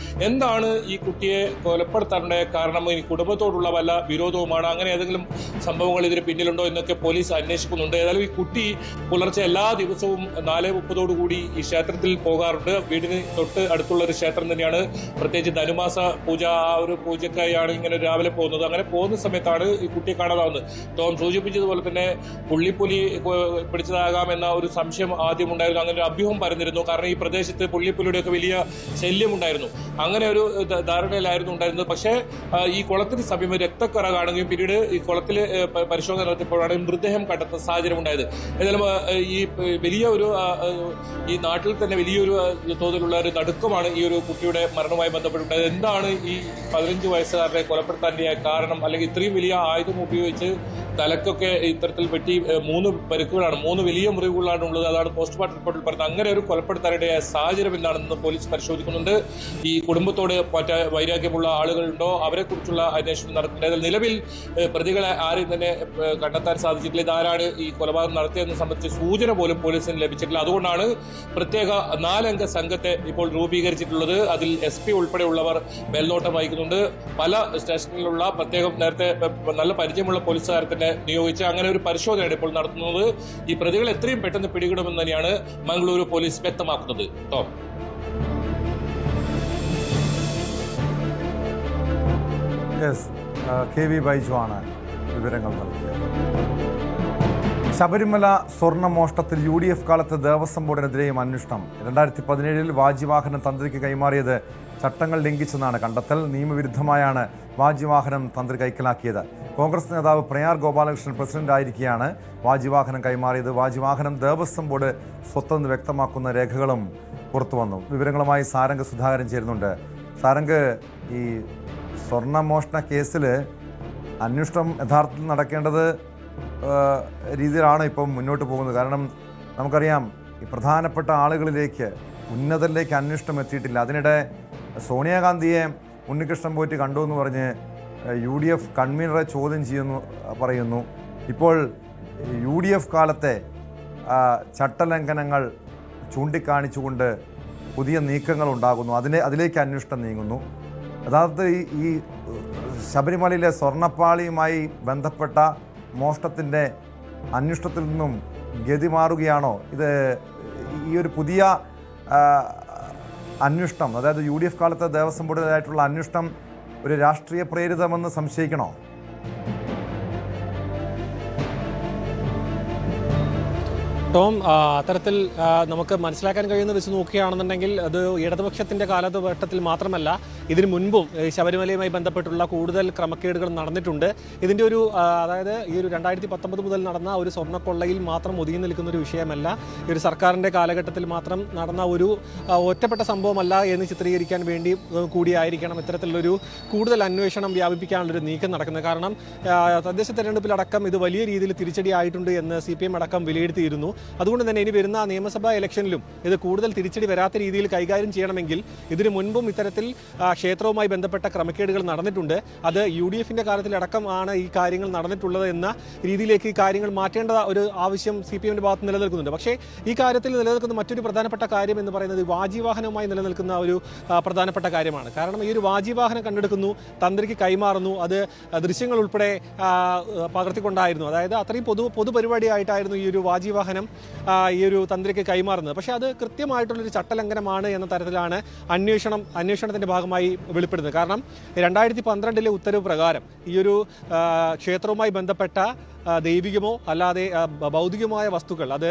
എന്താണ് ഈ കുട്ടിയെ കൊലപ്പെടുത്താനുണ്ടായ കാരണം? ഈ കുടുംബത്തോടുള്ള വല്ല വിരോധവുമാണ്, അങ്ങനെ ഏതെങ്കിലും സംഭവങ്ങൾ ഇതിന് പിന്നിലുണ്ടോ എന്നൊക്കെ പോലീസ് അന്വേഷിക്കുന്നുണ്ട്. ഏതായാലും ഈ കുട്ടി പുലർച്ചെ എല്ലാ ദിവസവും 4:30 കൂടി ഈ ക്ഷേത്രത്തിൽ പോകാറുണ്ട്. വീടിന് തൊട്ട് അടുത്തുള്ള ഒരു ക്ഷേത്രം തന്നെയാണ്. പ്രത്യേകിച്ച് ധനുമാസ പൂജ, ആ ഒരു പൂജക്കായാണ് ഇങ്ങനെ രാവിലെ പോകുന്നത്. അങ്ങനെ പോകുന്ന സമയത്താണ് ഈ കുട്ടിയെ കാണാതാവുന്നത്. ടോം സൂചിപ്പിച്ചതുപോലെ തന്നെ പുള്ളിപ്പുലി പിടിച്ചതാകാം എന്ന ഒരു സംശയം ആദ്യം ഉണ്ടായിരുന്നു. അങ്ങനെ ഒരു അഭ്യൂഹം പരന്നിരുന്നു. കാരണം ഈ പ്രദേശത്ത് പുള്ളിപ്പുലിയുടെയൊക്കെ വലിയ ശല്യം ഉണ്ടായിരുന്നു. അങ്ങനെ ഒരു ധാരണയിലായിരുന്നു ഉണ്ടായിരുന്നത്. പക്ഷേ ഈ കുളത്തിന് സമീപം രക്തക്കറ കാണുകയും പിന്നീട് ഈ കുളത്തിൽ പരിശോധന നടത്തിയപ്പോഴാണ് മൃതദേഹം കണ്ടെത്തുന്ന സാഹചര്യം ഉണ്ടായത്. ഏതായാലും ഈ വലിയ ഒരു ഈ നാട്ടിൽ തന്നെ വലിയൊരു തോതിലുള്ള ഒരു നടുക്കമാണ് ഈ ഒരു കുട്ടിയുടെ മരണവുമായി ബന്ധപ്പെട്ടിട്ടുണ്ടായത്. എന്താണ് ഈ 15 വയസ്സുകാരനെ കൊലപ്പെടുത്താൻ്റെ കാരണം? അല്ലെങ്കിൽ ഇത്രയും വലിയ ആയുധം ഉപയോഗിച്ച് തലക്കൊക്കെ ഇത്തരത്തിൽ വെട്ടി 3 പരിക്കുകളാണ്, 3 വലിയ മുറിവുകളാണ് ഉള്ളത്. അതാണ് പോസ്റ്റ്മോർട്ടം റിപ്പോർട്ടിൽ പറയുന്നത്. അങ്ങനെ ഒരു കൊലപ്പെടുത്താനിടയായ സാഹചര്യം എന്താണെന്ന് പോലീസ് പരിശോധിക്കുന്നുണ്ട്. ഈ കുടുംബത്തോട് മറ്റ് വൈരാഗ്യമുള്ള ആളുകളുണ്ടോ, അവരെ കുറിച്ചുള്ള അന്വേഷണം നടത്തുന്നത്. നിലവിൽ പ്രതികളെ ആരെയും തന്നെ കണ്ടെത്താൻ സാധിച്ചിട്ടില്ല. ഇതാരാണ് ഈ കൊലപാതകം നടത്തിയതെന്ന് സംബന്ധിച്ച് സൂചന പോലും പോലീസിന് ലഭിച്ചിട്ടില്ല. അതുകൊണ്ടാണ് പ്രത്യേക 4 അംഗ സംഘത്തെ ഇപ്പോൾ രൂപീകരിച്ചിട്ടുള്ളത്. അതിൽ SP ഉൾപ്പെടെയുള്ളവർ മേൽനോട്ടം വഹിക്കുന്നുണ്ട്. പല സ്റ്റേഷനിലുള്ള പ്രത്യേകം നേരത്തെ നല്ല പരിചയമുള്ള പോലീസുകാരെ തന്നെ നിയോഗിച്ച് അങ്ങനെ ഒരു പരിശോധനയാണ് ഇപ്പോൾ നടത്തുന്നത്. ഈ പ്രതികൾ എത്രയും പെട്ടെന്ന് പിടികൂടുമെന്ന് തന്നെയാണ് മംഗളൂരു പോലീസ് വ്യക്തമാക്കുന്നത്. ടോം, KV ബൈജു ആണ് വിവരങ്ങൾ നൽകിയത്. ശബരിമല സ്വർണ്ണമോഷണത്തിൽ UDF കാലത്ത് ദേവസ്വം ബോർഡിനെതിരെയും അന്വേഷണം. 2017 വാജ്യവാഹനം തന്ത്രിക്ക് കൈമാറിയത് ചട്ടങ്ങൾ ലംഘിച്ചെന്നാണ് കണ്ടെത്തൽ. നിയമവിരുദ്ധമായാണ് വാജ്യവാഹനം തന്ത്രി കൈക്കലാക്കിയത്. കോൺഗ്രസ് നേതാവ് പ്രയാർ ഗോപാലകൃഷ്ണൻ പ്രസിഡന്റായിരിക്കെയാണ് വാജ്യവാഹനം കൈമാറിയത്. വാജ്യവാഹനം ദേവസ്വം ബോർഡ് സ്വത്തെന്ന് വ്യക്തമാക്കുന്ന രേഖകളും പുറത്തുവന്നു. വിവരങ്ങളുമായി സാരംഗ് സുധാകരൻ ചേരുന്നുണ്ട്. സാരംഗ്, ഈ സ്വർണ്ണമോഷണ കേസിൽ അന്വേഷണം യഥാർത്ഥത്തിൽ നടക്കേണ്ടത് രീതിയിലാണ് ഇപ്പം മുന്നോട്ട് പോകുന്നത്. കാരണം നമുക്കറിയാം, ഈ പ്രധാനപ്പെട്ട ആളുകളിലേക്ക്, ഉന്നതരിലേക്ക് അന്വേഷണം എത്തിയിട്ടില്ല. അതിനിടെ സോണിയാഗാന്ധിയെ ഉണ്ണികൃഷ്ണൻ പോയിട്ട് കണ്ടു എന്ന് പറഞ്ഞ് UDF കൺവീനറെ ചോദ്യം ചെയ്യുന്നു പറയുന്നു. ഇപ്പോൾ UDF കാലത്തെ ചട്ടലംഘനങ്ങൾ ചൂണ്ടിക്കാണിച്ചുകൊണ്ട് പുതിയ നീക്കങ്ങൾ ഉണ്ടാകുന്നു. അതിലേക്ക് അന്വേഷണം നീങ്ങുന്നു. യഥാർത്ഥത്തിൽ ഈ ശബരിമലയിലെ സ്വർണ്ണപ്പാളിയുമായി ബന്ധപ്പെട്ട മോഷണത്തിൻ്റെ അന്വേഷണത്തിൽ നിന്നും ഗതി മാറുകയാണോ? ഇത് ഈ ഒരു പുതിയ അന്വേഷണം, അതായത് UDF കാലത്തെ ദേവസ്വം ബോർഡിലായിട്ടുള്ള അന്വേഷണം ഒരു രാഷ്ട്രീയ പ്രേരിതമെന്ന് സംശയിക്കണോ? ടോം, അത്തരത്തിൽ നമുക്ക് മനസ്സിലാക്കാൻ കഴിയുന്ന വെച്ച് നോക്കുകയാണെന്നുണ്ടെങ്കിൽ അത് ഇടതുപക്ഷത്തിൻ്റെ കാലഘട്ടത്തിൽ മാത്രമല്ല ഇതിനു മുൻപും ശബരിമലയുമായി ബന്ധപ്പെട്ടുള്ള കൂടുതൽ ക്രമക്കേടുകൾ നടന്നിട്ടുണ്ട്. ഇതിന്റെ ഒരു അതായത് ഈ ഒരു 2019 മുതൽ നടന്ന ഒരു സ്വർണ്ണക്കൊള്ളയിൽ മാത്രം ഒതുങ്ങി നിൽക്കുന്ന ഒരു വിഷയമല്ല, ഈ ഒരു സർക്കാരിന്റെ കാലഘട്ടത്തിൽ മാത്രം നടന്ന ഒരു ഒറ്റപ്പെട്ട സംഭവമല്ല എന്ന് ചിത്രീകരിക്കാൻ വേണ്ടി കൂടിയായിരിക്കണം ഇത്തരത്തിലുള്ളൊരു കൂടുതൽ അന്വേഷണം വ്യാപിപ്പിക്കാനുള്ളൊരു നീക്കം നടക്കുന്നത്. കാരണം തദ്ദേശ തെരഞ്ഞെടുപ്പിലടക്കം ഇത് വലിയ രീതിയിൽ തിരിച്ചടിയായിട്ടുണ്ട് എന്ന് CPM അടക്കം വിലയിരുത്തിയിരുന്നു. അതുകൊണ്ട് തന്നെ ഇനി വരുന്ന നിയമസഭാ ഇലക്ഷനിലും ഇത് കൂടുതൽ തിരിച്ചടി വരാത്ത രീതിയിൽ കൈകാര്യം ചെയ്യണമെങ്കിൽ ഇതിനു മുൻപും ഇത്തരത്തിൽ ക്ഷേത്രവുമായി ബന്ധപ്പെട്ട ക്രമക്കേടുകൾ നടന്നിട്ടുണ്ട്. അത് UDFന്റെ കാലത്തിലടക്കം ആണ് ഈ കാര്യങ്ങൾ നടന്നിട്ടുള്ളത് എന്ന രീതിയിലേക്ക് ഈ കാര്യങ്ങൾ മാറ്റേണ്ട ഒരു ആവശ്യം CPMന്റെ ഭാഗത്ത് നിലനിൽക്കുന്നുണ്ട്. പക്ഷേ ഈ കാര്യത്തിൽ നിലനിൽക്കുന്ന മറ്റൊരു പ്രധാനപ്പെട്ട കാര്യം എന്ന് പറയുന്നത് വാജിവാഹനവുമായി നിലനിൽക്കുന്ന ഒരു പ്രധാനപ്പെട്ട കാര്യമാണ്. കാരണം ഈ ഒരു വാജിവാഹനം കണ്ടെടുക്കുന്നു, തന്ത്രിക്ക് കൈമാറുന്നു, അത് ദൃശ്യങ്ങൾ ഉൾപ്പെടെ പകർത്തിക്കൊണ്ടായിരുന്നു. അതായത് അത്രയും പൊതുപരിപാടിയായിട്ടായിരുന്നു ഈ ഒരു വാജിവാഹനം ഈ ഒരു തന്ത്രിക്ക് കൈമാറുന്നത്. പക്ഷേ അത് കൃത്യമായിട്ടുള്ളൊരു ചട്ടലംഘനമാണ് എന്ന തരത്തിലാണ് അന്വേഷണത്തിന്റെ ഭാഗമായി വെളിപ്പെടുന്നത്. കാരണം 2012 ഉത്തരവ് പ്രകാരം ഈ ഒരു ക്ഷേത്രവുമായി ബന്ധപ്പെട്ട ദൈവികമോ അല്ലാതെ ഭൗതികമായ വസ്തുക്കൾ, അത്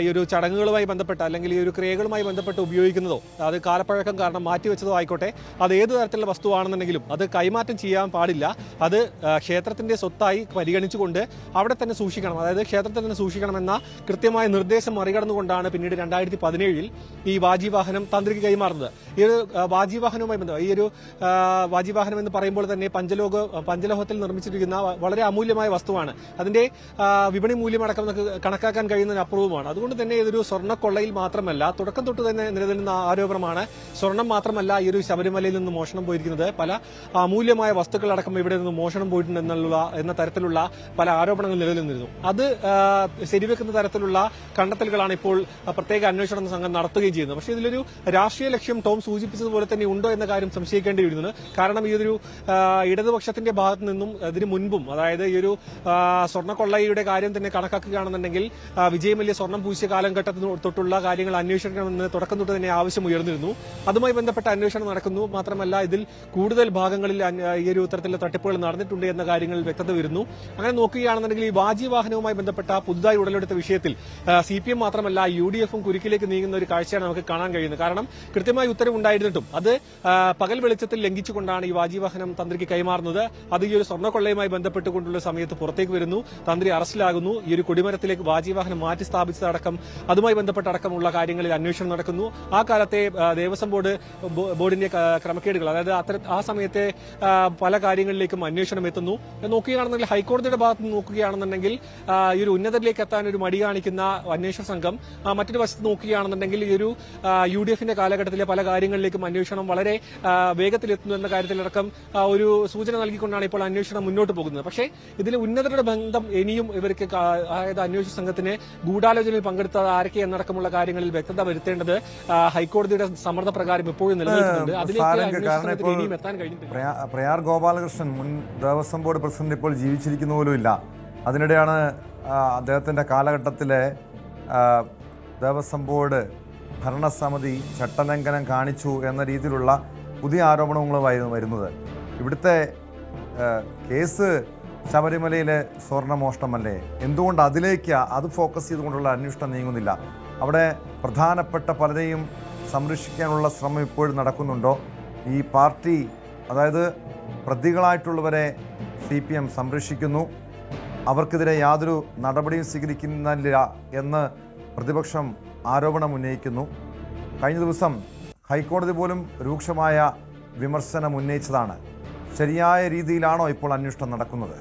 ഈ ഒരു ചടങ്ങുകളുമായി ബന്ധപ്പെട്ട അല്ലെങ്കിൽ ഈ ഒരു ക്രിയകളുമായി ബന്ധപ്പെട്ട് ഉപയോഗിക്കുന്നതോ അത് കാലപ്പഴക്കം കാരണം മാറ്റിവെച്ചതോ ആയിക്കോട്ടെ, അത് ഏത് തരത്തിലുള്ള വസ്തുവാണെന്നുണ്ടെങ്കിലും അത് കൈമാറ്റം ചെയ്യാൻ പാടില്ല. അത് ക്ഷേത്രത്തിന്റെ സ്വത്തായി പരിഗണിച്ചുകൊണ്ട് അവിടെ തന്നെ സൂക്ഷിക്കണം, അതായത് ക്ഷേത്രത്തിൽ തന്നെ സൂക്ഷിക്കണമെന്ന കൃത്യമായ നിർദ്ദേശം മറികടന്നുകൊണ്ടാണ് പിന്നീട് 2017 ഈ വാജിവാഹനം തന്ത്രിക്ക് കൈമാറുന്നത്. ഈ ഒരു വാജിവാഹനവുമായി ബന്ധപ്പെട്ട ഈ ഒരു വാജിവാഹനം എന്ന് പറയുമ്പോൾ തന്നെ പഞ്ചലോഹത്തിൽ നിർമ്മിച്ചിരിക്കുന്ന വളരെ അമൂല്യമായ വസ്തുവാണ്. അതിന്റെ വിപണി മൂല്യമടക്കം കണക്കാക്കാൻ കഴിയുന്നതിന് അപ്പുറവുമാണ്. അതുകൊണ്ട് തന്നെ ഇതൊരു സ്വർണ്ണക്കൊള്ളയിൽ മാത്രമല്ല, തുടക്കം തൊട്ട് തന്നെ നിലനിൽക്കുന്ന ആരോപണമാണ്. സ്വർണം മാത്രമല്ല ഈ ഒരു ശബരിമലയിൽ നിന്ന് മോഷണം പോയിരിക്കുന്നത്, പല അമൂല്യമായ വസ്തുക്കളടക്കം ഇവിടെ നിന്ന് മോഷണം പോയിട്ടുണ്ട് എന്ന തരത്തിലുള്ള പല ആരോപണങ്ങൾ നിലനിന്നിരുന്നു. അത് ശരിവെക്കുന്ന തരത്തിലുള്ള കണ്ടെത്തലുകളാണ് ഇപ്പോൾ പ്രത്യേക അന്വേഷണ സംഘം നടത്തുകയും ചെയ്യുന്നത്. പക്ഷേ ഇതിലൊരു രാഷ്ട്രീയ ലക്ഷ്യം ടോം സൂചിപ്പിച്ചതുപോലെ തന്നെ ഉണ്ടോ എന്ന കാര്യം സംശയിക്കേണ്ടി വരുന്നത്. കാരണം ഈ ഒരു ഇടതുപക്ഷത്തിന്റെ ഭാഗത്തു നിന്നും ഇതിനു മുൻപും, അതായത് ഈ ഒരു സ്വർണ്ണക്കൊള്ളയുടെ കാര്യം തന്നെ കണക്കാക്കുകയാണെന്നുണ്ടെങ്കിൽ വിജയ് മല്യ സ്വർണം പൂശിയ കാലഘട്ടത്തിൽ തൊട്ടുള്ള കാര്യങ്ങൾ അന്വേഷിക്കണമെന്ന് തുടക്കം തൊട്ട് തന്നെ ആവശ്യം ഉയർന്നിരുന്നു. അതുമായി ബന്ധപ്പെട്ട അന്വേഷണം നടക്കുന്നു. മാത്രമല്ല ഇതിൽ കൂടുതൽ ഭാഗങ്ങളിൽ ഈ ഒരു തരത്തിലുള്ള തട്ടിപ്പുകൾ നടന്നിട്ടുണ്ട് എന്ന കാര്യങ്ങളിൽ വ്യക്തത വരുന്നു. അങ്ങനെ നോക്കുകയാണെന്നുണ്ടെങ്കിൽ ഈ വാജിവാഹനവുമായി ബന്ധപ്പെട്ട പുതുതായി ഉടലെടുത്ത വിഷയത്തിൽ CPM മാത്രമല്ല UDFും കുരുക്കിലേക്ക് നീങ്ങുന്ന ഒരു കാഴ്ചയാണ് നമുക്ക് കാണാൻ കഴിയുന്നത്. കാരണം കൃത്യമായി ഉത്തരവുണ്ടായിരുന്നിട്ടും അത് പകൽ വെളിച്ചത്തിൽ ലംഘിച്ചുകൊണ്ടാണ് ഈ വാജിവാഹനം തന്ത്രിക്ക് കൈമാറുന്നത്. അത് ഈ ഒരു സ്വർണ്ണക്കൊള്ളയുമായി ബന്ധപ്പെട്ടുകൊണ്ടുള്ള സമയത്ത് പുറത്തേക്ക് വരുന്നു, തന്ത്രി അറസ്റ്റിലാകുന്നു. ഈ ഒരു കൊടിമരത്തിലേക്ക് വാജിവാഹനം മാറ്റി സ്ഥാപിച്ചതടക്കം അതുമായി ബന്ധപ്പെട്ടടക്കമുള്ള കാര്യങ്ങളിൽ അന്വേഷണം നടക്കുന്നു. ആ കാലത്തെ ദേവസ്വം ബോർഡിന്റെ ക്രമക്കേടുകൾ, അതായത് ആ സമയത്തെ പല കാര്യങ്ങളിലേക്കും അന്വേഷണം എത്തുന്നു. നോക്കുകയാണെന്നുണ്ടെങ്കിൽ ഹൈക്കോടതിയുടെ ഭാഗത്ത് നിന്ന് നോക്കുകയാണെന്നുണ്ടെങ്കിൽ ഈ ഒരു ഉന്നതരിലേക്ക് എത്താൻ ഒരു മടി കാണിക്കുന്ന അന്വേഷണ സംഘം, മറ്റൊരു വശത്ത് നോക്കുകയാണെന്നുണ്ടെങ്കിൽ ഈ ഒരു UDFന്റെ കാലഘട്ടത്തിലെ പല കാര്യങ്ങളിലേക്കും അന്വേഷണം വളരെ വേഗത്തിലെത്തുന്നു എന്ന കാര്യത്തിലടക്കം ഒരു സൂചന നൽകിക്കൊണ്ടാണ് ഇപ്പോൾ അന്വേഷണം മുന്നോട്ട് പോകുന്നത്. പക്ഷേ ഇതിൽ ഉന്നതരുടെ ബന്ധം ഇനിയും ഇവർക്ക്, അതായത് അന്വേഷണ സംഘത്തിന് ഗൂഢാലോചനയിൽ പങ്കെടുത്ത ആരൊക്കെ എന്നടക്കമുള്ള കാര്യങ്ങളിൽ വ്യക്തത വരുത്തേണ്ടത് ഹൈക്കോടതിയുടെ സമ്മർദ്ദ പ്രകാരം ഇപ്പോഴും നിലനിൽക്കുന്നുണ്ട്. അതിലേക്ക് ഇനിയും എത്താൻ കഴിഞ്ഞിട്ടില്ല. പ്രയാർ ഗോപാലകൃഷ്ണൻ, മുൻ ദേവസ്വം ബോർഡ് പ്രസിഡന്റ്, ഇപ്പോൾ ജീവിച്ചിരിക്കുന്ന പോലുമില്ല. അതിനിടെയാണ് അദ്ദേഹത്തിന്റെ കാലഘട്ടത്തിലെ ദേവസ്വം ബോർഡ് ഭരണസമിതി ചട്ടലംഘനം കാണിച്ചു എന്ന രീതിയിലുള്ള പുതിയ ആരോപണങ്ങളുമായി വരുന്നത്. ഇവിടുത്തെ കേസ് ശബരിമലയിലെ സ്വർണ്ണമോഷണമല്ലേ? എന്തുകൊണ്ട് അതിലേക്ക് അത് ഫോക്കസ് ചെയ്തുകൊണ്ടുള്ള അന്വേഷണം നീങ്ങുന്നില്ല? അവിടെ പ്രധാനപ്പെട്ട പലരെയും സംരക്ഷിക്കാനുള്ള ശ്രമം ഇപ്പോഴും നടക്കുന്നുണ്ടോ? ഈ പാർട്ടി, അതായത് പ്രതികളായിട്ടുള്ളവരെ CPM സംരക്ഷിക്കുന്നു, അവർക്കെതിരെ യാതൊരു നടപടിയും സ്വീകരിക്കുന്നില്ല എന്ന് പ്രതിപക്ഷം ആരോപണം ഉന്നയിക്കുന്നു. കഴിഞ്ഞ ദിവസം ഹൈക്കോടതി പോലും രൂക്ഷമായ വിമർശനം ഉന്നയിച്ചതാണ്. ശരിയായ രീതിയിലാണോ ഇപ്പോൾ അന്വേഷണം നടക്കുന്നത്?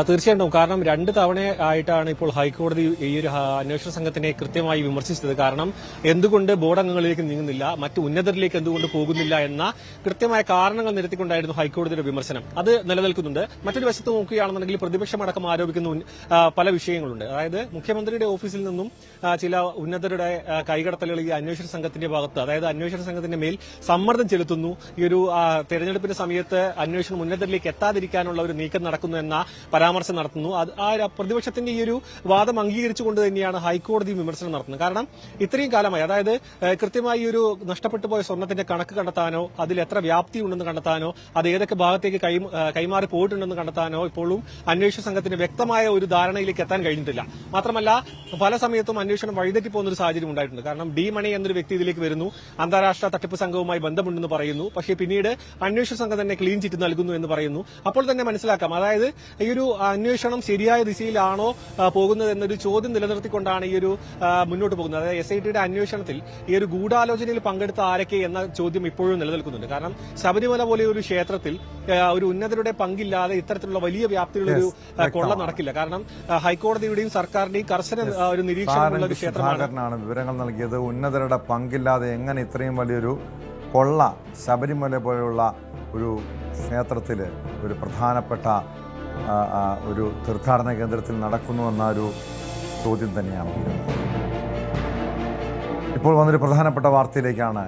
തീർച്ചയായിട്ടും. കാരണം 2 തവണ ആയിട്ടാണ് ഇപ്പോൾ ഹൈക്കോടതി ഈ ഒരു അന്വേഷണ സംഘത്തിനെ കൃത്യമായി വിമർശിച്ചത്. കാരണം എന്തുകൊണ്ട് ബോർഡ് അംഗങ്ങളിലേക്ക് നീങ്ങുന്നില്ല, മറ്റു ഉന്നതരിലേക്ക് എന്തുകൊണ്ട് പോകുന്നില്ല എന്ന കൃത്യമായ കാരണങ്ങൾ നിരത്തിക്കൊണ്ടായിരുന്നു ഹൈക്കോടതിയുടെ വിമർശനം. അത് നിലനിൽക്കുന്നുണ്ട്. മറ്റൊരു വശത്ത് നോക്കുകയാണെന്നുണ്ടെങ്കിൽ പ്രതിപക്ഷമടക്കം ആരോപിക്കുന്ന പല വിഷയങ്ങളുണ്ട്. അതായത് മുഖ്യമന്ത്രിയുടെ ഓഫീസിൽ നിന്നും ചില ഉന്നതരുടെ കൈകടത്തലുകൾ ഈ അന്വേഷണ സംഘത്തിന്റെ ഭാഗത്ത്, അതായത് അന്വേഷണ സംഘത്തിന്റെ മേൽ സമ്മർദ്ദം ചെലുത്തുന്നു. ഈ ഒരു തെരഞ്ഞെടുപ്പിന്റെ സമയത്ത് അന്വേഷണം ഉന്നതരിലേക്ക് എത്താതിരിക്കാനുള്ള ഒരു നീക്കം നടക്കുന്നു എന്ന പരാമർശം നടത്തുന്നു. പ്രതിപക്ഷത്തിന്റെ ഈ ഒരു വാദം അംഗീകരിച്ചുകൊണ്ട് തന്നെയാണ് ഹൈക്കോടതി വിമർശനം നടത്തുന്നത്. കാരണം ഇത്രയും കാലമായി, അതായത് കൃത്യമായി ഒരു നഷ്ടപ്പെട്ടു പോയ സ്വർണത്തിന്റെ കണക്ക് കണ്ടെത്താനോ അതിൽ എത്ര വ്യാപ്തി ഉണ്ടെന്ന് കണ്ടെത്താനോ അത് ഏതൊക്കെ ഭാഗത്തേക്ക് കൈമാറി പോയിട്ടുണ്ടെന്ന് കണ്ടെത്താനോ ഇപ്പോഴും അന്വേഷണ സംഘത്തിന് വ്യക്തമായ ഒരു ധാരണയിലേക്ക് എത്താൻ കഴിഞ്ഞിട്ടില്ല. മാത്രമല്ല പല സമയത്തും അന്വേഷണം വഴിതെറ്റി പോകുന്ന ഒരു സാഹചര്യം ഉണ്ടായിട്ടുണ്ട്. കാരണം ഡി മണി എന്നൊരു വ്യക്തി ഇതിലേക്ക് വരുന്നു, അന്താരാഷ്ട്ര തട്ടിപ്പ് സംഘവുമായി ബന്ധമുണ്ടെന്ന് പറയുന്നു, പക്ഷേ പിന്നീട് അന്വേഷണ സംഘം തന്നെ ക്ലീൻ ചിറ്റ് നൽകുന്നു എന്ന് പറയുന്നു. അപ്പോൾ തന്നെ മനസ്സിലാക്കാം, അതായത് ഈ ഒരു അന്വേഷണം ശരിയായ ദിശയിലാണോ പോകുന്നത് എന്നൊരു ചോദ്യം നിലനിർത്തിക്കൊണ്ടാണ് ഈ ഒരു മുന്നോട്ട് പോകുന്നത്. അതായത് SITയുടെ അന്വേഷണത്തിൽ ഈ ഒരു ഗൂഢാലോചനയിൽ പങ്കെടുത്ത ആരൊക്കെ എന്ന ചോദ്യം ഇപ്പോഴും നിലനിൽക്കുന്നുണ്ട്. കാരണം ശബരിമല പോലെ ഒരു ക്ഷേത്രത്തിൽ ഒരു ഉന്നതരുടെ പങ്കില്ലാതെ ഇത്തരത്തിലുള്ള വലിയ വ്യാപ്തിയുള്ള ഒരു കൊള്ള നടക്കില്ല. കാരണം ഹൈക്കോടതിയുടെയും സർക്കാരിന്റെയും കർശന ഒരു നിരീക്ഷണമുള്ള ഒരു ക്ഷേത്രമാണ് വിവരങ്ങൾ നൽകിയത്. ഉന്നതരുടെ പങ്കില്ലാതെ എങ്ങനെ ഇത്രയും വലിയൊരു കൊള്ള ശബരിമല പോലെയുള്ള ഒരു ക്ഷേത്രത്തിൽ, ഒരു പ്രധാനപ്പെട്ട ഒരു തീർത്ഥാടന കേന്ദ്രത്തിൽ നടക്കുന്നു എന്ന ഒരു ചോദ്യം തന്നെയാണ്. ഇപ്പോൾ വന്നൊരു പ്രധാനപ്പെട്ട വാർത്തയിലേക്കാണ്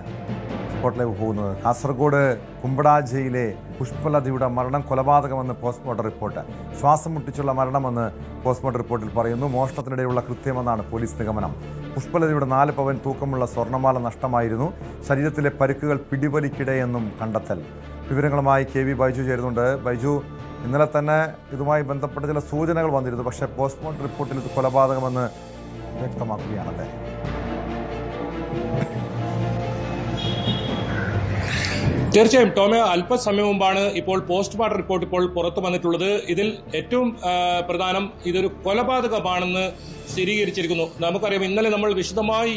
സ്പോട്ടിലേക്ക് പോകുന്നത്. കാസർഗോഡ് കുമ്പടാജിയിലെ പുഷ്പലതയുടെ മരണം കൊലപാതകമെന്ന് പോസ്റ്റ്മോർട്ടം റിപ്പോർട്ട്. ശ്വാസം മുട്ടിച്ചുള്ള മരണമെന്ന് പോസ്റ്റ്മോർട്ടം റിപ്പോർട്ടിൽ പറയുന്നു. മോഷണത്തിനിടെയുള്ള കൃത്യമെന്നാണ് പോലീസ് നിഗമനം. പുഷ്പലതയുടെ 4 പവൻ തൂക്കമുള്ള സ്വർണ്ണമാല നഷ്ടമായിരുന്നു. ശരീരത്തിലെ പരിക്കുകൾ പിടിവലിക്കിടെയെന്നും കണ്ടെത്തൽ. വിവരങ്ങളുമായി KV ബൈജു ചേരുന്നുണ്ട്. ബൈജു, ഇന്നലെ തന്നെ ഇതുമായി ബന്ധപ്പെട്ട ചില സൂചനകൾ വന്നിരുന്നു, പക്ഷേ പോസ്റ്റ്മോർട്ടം റിപ്പോർട്ടിൽ ഇത് കൊലപാതകമെന്ന് വ്യക്തമാക്കുകയാണല്ലേ? തീർച്ചയായും ടോമെ, അല്പസമയം മുമ്പാണ് ഇപ്പോൾ പോസ്റ്റ്മോർട്ടം റിപ്പോർട്ട് ഇപ്പോൾ പുറത്തു വന്നിട്ടുള്ളത്. ഇതിൽ ഏറ്റവും പ്രധാനം ഇതൊരു കൊലപാതകമാണെന്ന് സ്ഥിരീകരിച്ചിരിക്കുന്നു. നമുക്കറിയാം, ഇന്നലെ നമ്മൾ വിശദമായി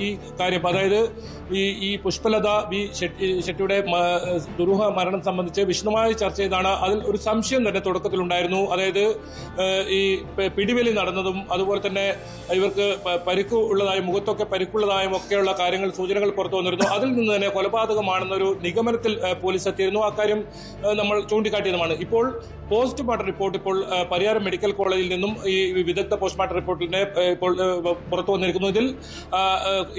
ഈ കാര്യം, അതായത് ഈ പുഷ്പലത വി ഷെട്ടിയുടെ ദുരൂഹ മരണം സംബന്ധിച്ച് വിശദമായി ചർച്ച ചെയ്താണ്. അതിൽ ഒരു സംശയം തന്നെ തുടക്കത്തിലുണ്ടായിരുന്നു. അതായത് ഈ പിടിവലി നടന്നതും അതുപോലെ തന്നെ ഇവർക്ക് പരിക്ക് ഉള്ളതായും മുഖത്തൊക്കെ പരിക്കുള്ളതായും ഒക്കെയുള്ള കാര്യങ്ങൾ, സൂചനകൾ പുറത്തു വന്നിരുന്നു. അതിൽ നിന്ന് തന്നെ കൊലപാതകമാണെന്നൊരു നിഗമനത്തിൽ പോലീസ് എത്തിയിരുന്നു. അക്കാര്യം നമ്മൾ ചൂണ്ടിക്കാട്ടിയതുമാണ്. ഇപ്പോൾ പോസ്റ്റ്മോർട്ടം റിപ്പോർട്ട് ഇപ്പോൾ പരിയാരം മെഡിക്കൽ കോളേജിൽ നിന്നും ഈ വിദഗ്ധ പോസ്റ്റ്മോർട്ടം റിപ്പോർട്ടിന്റെ ഇപ്പോൾ പുറത്തു വന്നിരിക്കുന്നു. ഇതിൽ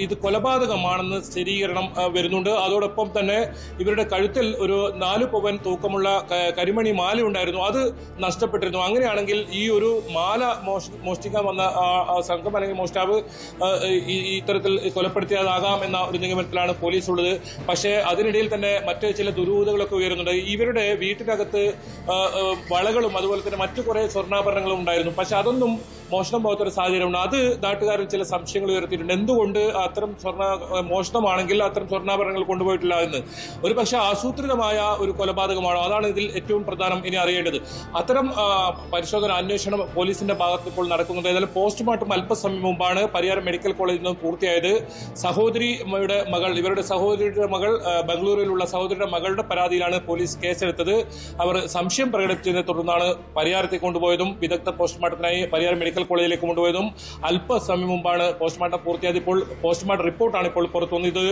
ഇത് കൊലപാതകമാണെന്ന് സ്ഥിരീകരണം വരുന്നുണ്ട്. അതോടൊപ്പം തന്നെ ഇവരുടെ കഴുത്തിൽ ഒരു 4 പവൻ തൂക്കമുള്ള കരിമണി മാല ഉണ്ടായിരുന്നു, അത് നഷ്ടപ്പെട്ടിരുന്നു. അങ്ങനെയാണെങ്കിൽ ഈ ഒരു മാല മോഷ്ടിക്കാൻ വന്ന സംഘം അല്ലെങ്കിൽ മോഷ്ടാവ് ഇത്തരത്തിൽ കൊലപ്പെടുത്തിയതാകാം എന്ന ഒരു നിഗമനത്തിലാണ് പോലീസ് ഉള്ളത്. പക്ഷേ അതിനിടയിൽ തന്നെ മറ്റ് ചില ദുരൂഹതകളൊക്കെ ഉയരുന്നുണ്ട്. ഇവരുടെ വീട്ടിനകത്ത് വളകളും അതുപോലെ തന്നെ മറ്റു കുറെ സ്വർണ്ണാഭരണങ്ങളും ഉണ്ടായിരുന്നു. പക്ഷെ അതൊന്നും മോഷണം പോകാത്തൊരു സാഹചര്യമുണ്ട്. അത് നാട്ടുകാരിൽ ചില സംശയങ്ങൾ ഉയർത്തിയിട്ടുണ്ട്. എന്തുകൊണ്ട് അത്തരം മോഷണമാണെങ്കിൽ അത്തരം സ്വർണ്ണാഭരണങ്ങൾ കൊണ്ടുപോയിട്ടില്ല എന്ന്. ഒരു പക്ഷെ ആസൂത്രിതമായ ഒരു കൊലപാതകമാണോ? അതാണ് ഇതിൽ ഏറ്റവും പ്രധാനം ഇനി അറിയേണ്ടത്. അത്തരം പരിശോധന, അന്വേഷണം പോലീസിന്റെ ഭാഗത്ത് ഇപ്പോൾ നടക്കുന്നുണ്ട്. ഏതായാലും പോസ്റ്റ്മോർട്ടം അല്പസമയം മുമ്പാണ് പരിയാരം മെഡിക്കൽ കോളേജിൽ നിന്ന് പൂർത്തിയായത്. സഹോദരിയുടെ മകൾ, ഇവരുടെ സഹോദരിയുടെ മകൾ, ബംഗളൂരുവിലുള്ള സഹോദരിയുടെ മകളുടെ പരാതിയിലാണ് പോലീസ് കേസെടുത്തത്. അവർ സംശയം പ്രകടിപ്പിച്ചതിനെ തുടർന്നാണ് പരിയാരത്തേക്ക് കൊണ്ടുപോയതും വിദഗ്ധ പോസ്റ്റ്മോർട്ടത്തിനായി പരിയാരം മെഡിക്കൽ കോളേജിലേക്ക് കൊണ്ടുപോയതും. അല്പസമയം മുമ്പാണ് പോസ്റ്റ്മോർട്ടം പൂർത്തിയായത്. ഇപ്പോൾ പോസ്റ്റ്മോർട്ടം റിപ്പോർട്ടാണ് ഇപ്പോൾ പുറത്തു വന്നത്. ഇത്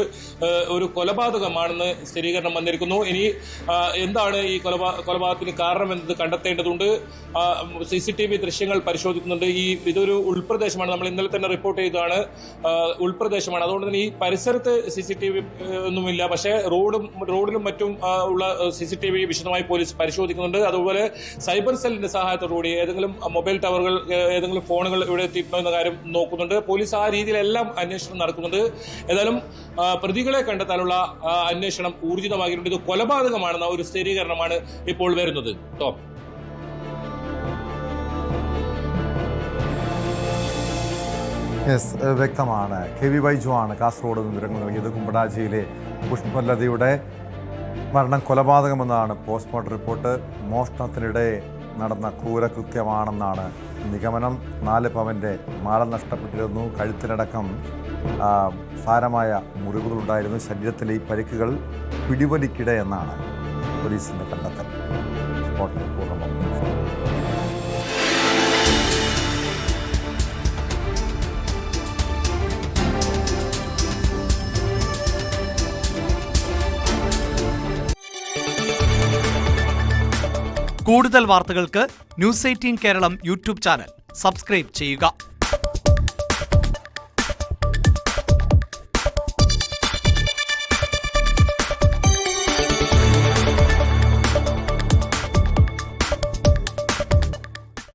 ഒരു കൊലപാതകമാണെന്ന് സ്ഥിരീകരണം വന്നിരിക്കുന്നു. ഇനി എന്താണ് ഈ കൊലപാതകത്തിന് കാരണം എന്നത് കണ്ടെത്തേണ്ടതുണ്ട്. CCTV ദൃശ്യങ്ങൾ പരിശോധിക്കുന്നുണ്ട്. ഇതൊരു ഉൾപ്രദേശമാണ്, നമ്മൾ ഇന്നലെ തന്നെ റിപ്പോർട്ട് ചെയ്തതാണ്. ഉൾപ്രദേശമാണ്, അതുകൊണ്ട് തന്നെ ഈ പരിസരത്ത് CCTV ഒന്നുമില്ല. പക്ഷേ റോഡിലും മറ്റും ഉള്ള CCTV വിശദമായി പോലീസ് പരിശോധിക്കുന്നുണ്ട്. അതുപോലെ സൈബർ സെല്ലിന്റെ സഹായത്തോടുകൂടി ഏതെങ്കിലും മൊബൈൽ ടവറുകൾ, ഏതെങ്കിലും ഫോണുകൾ ഇവിടെ എത്തിയിട്ടുണ്ടോ എന്ന കാര്യം നോക്കുന്നുണ്ട്. പോലീസ് ആ രീതിയിലെല്ലാം അന്വേഷണം നടക്കുന്നുണ്ട്. ഏതായാലും പ്രതികളെ കണ്ടെത്താനുള്ള അന്വേഷണം ഊർജിതമാക്കിയിട്ടുണ്ട്. ഇത് കൊലപാതകമാണെന്ന ഒരു സ്ഥിരീകരണമാണ് ഇപ്പോൾ വരുന്നത്. വ്യക്തമാണ്. KV ബൈജു ആണ് കാസർഗോഡ് നിന്ന് വിവരങ്ങൾ നൽകിയത്. കുമ്പടാജിയിലെ പുഷ്പലതയുടെ മരണം കൊലപാതകമെന്നാണ് പോസ്റ്റ്മോർട്ടം റിപ്പോർട്ട്. മോഷണത്തിനിടെ നടന്ന ക്രൂരകൃത്യമാണെന്നാണ് നിഗമനം. 4 പവൻ്റെ മാല നഷ്ടപ്പെട്ടിരുന്നു. കഴുത്തിനടക്കം സാരമായ മുറിവുകളുണ്ടായിരുന്നു. ശരീരത്തിലെ ഈ പരിക്കുകൾ പിടിവലിക്കിടെ എന്നാണ് പോലീസിന്റെ കണ്ടെത്തൽ. സ്പോട്ടിൽ പൂർണ്ണമാകും. കൂടുതൽ വാർത്തകൾക്ക് News 18 Keralam YouTube channel subscribe ചെയ്യുക.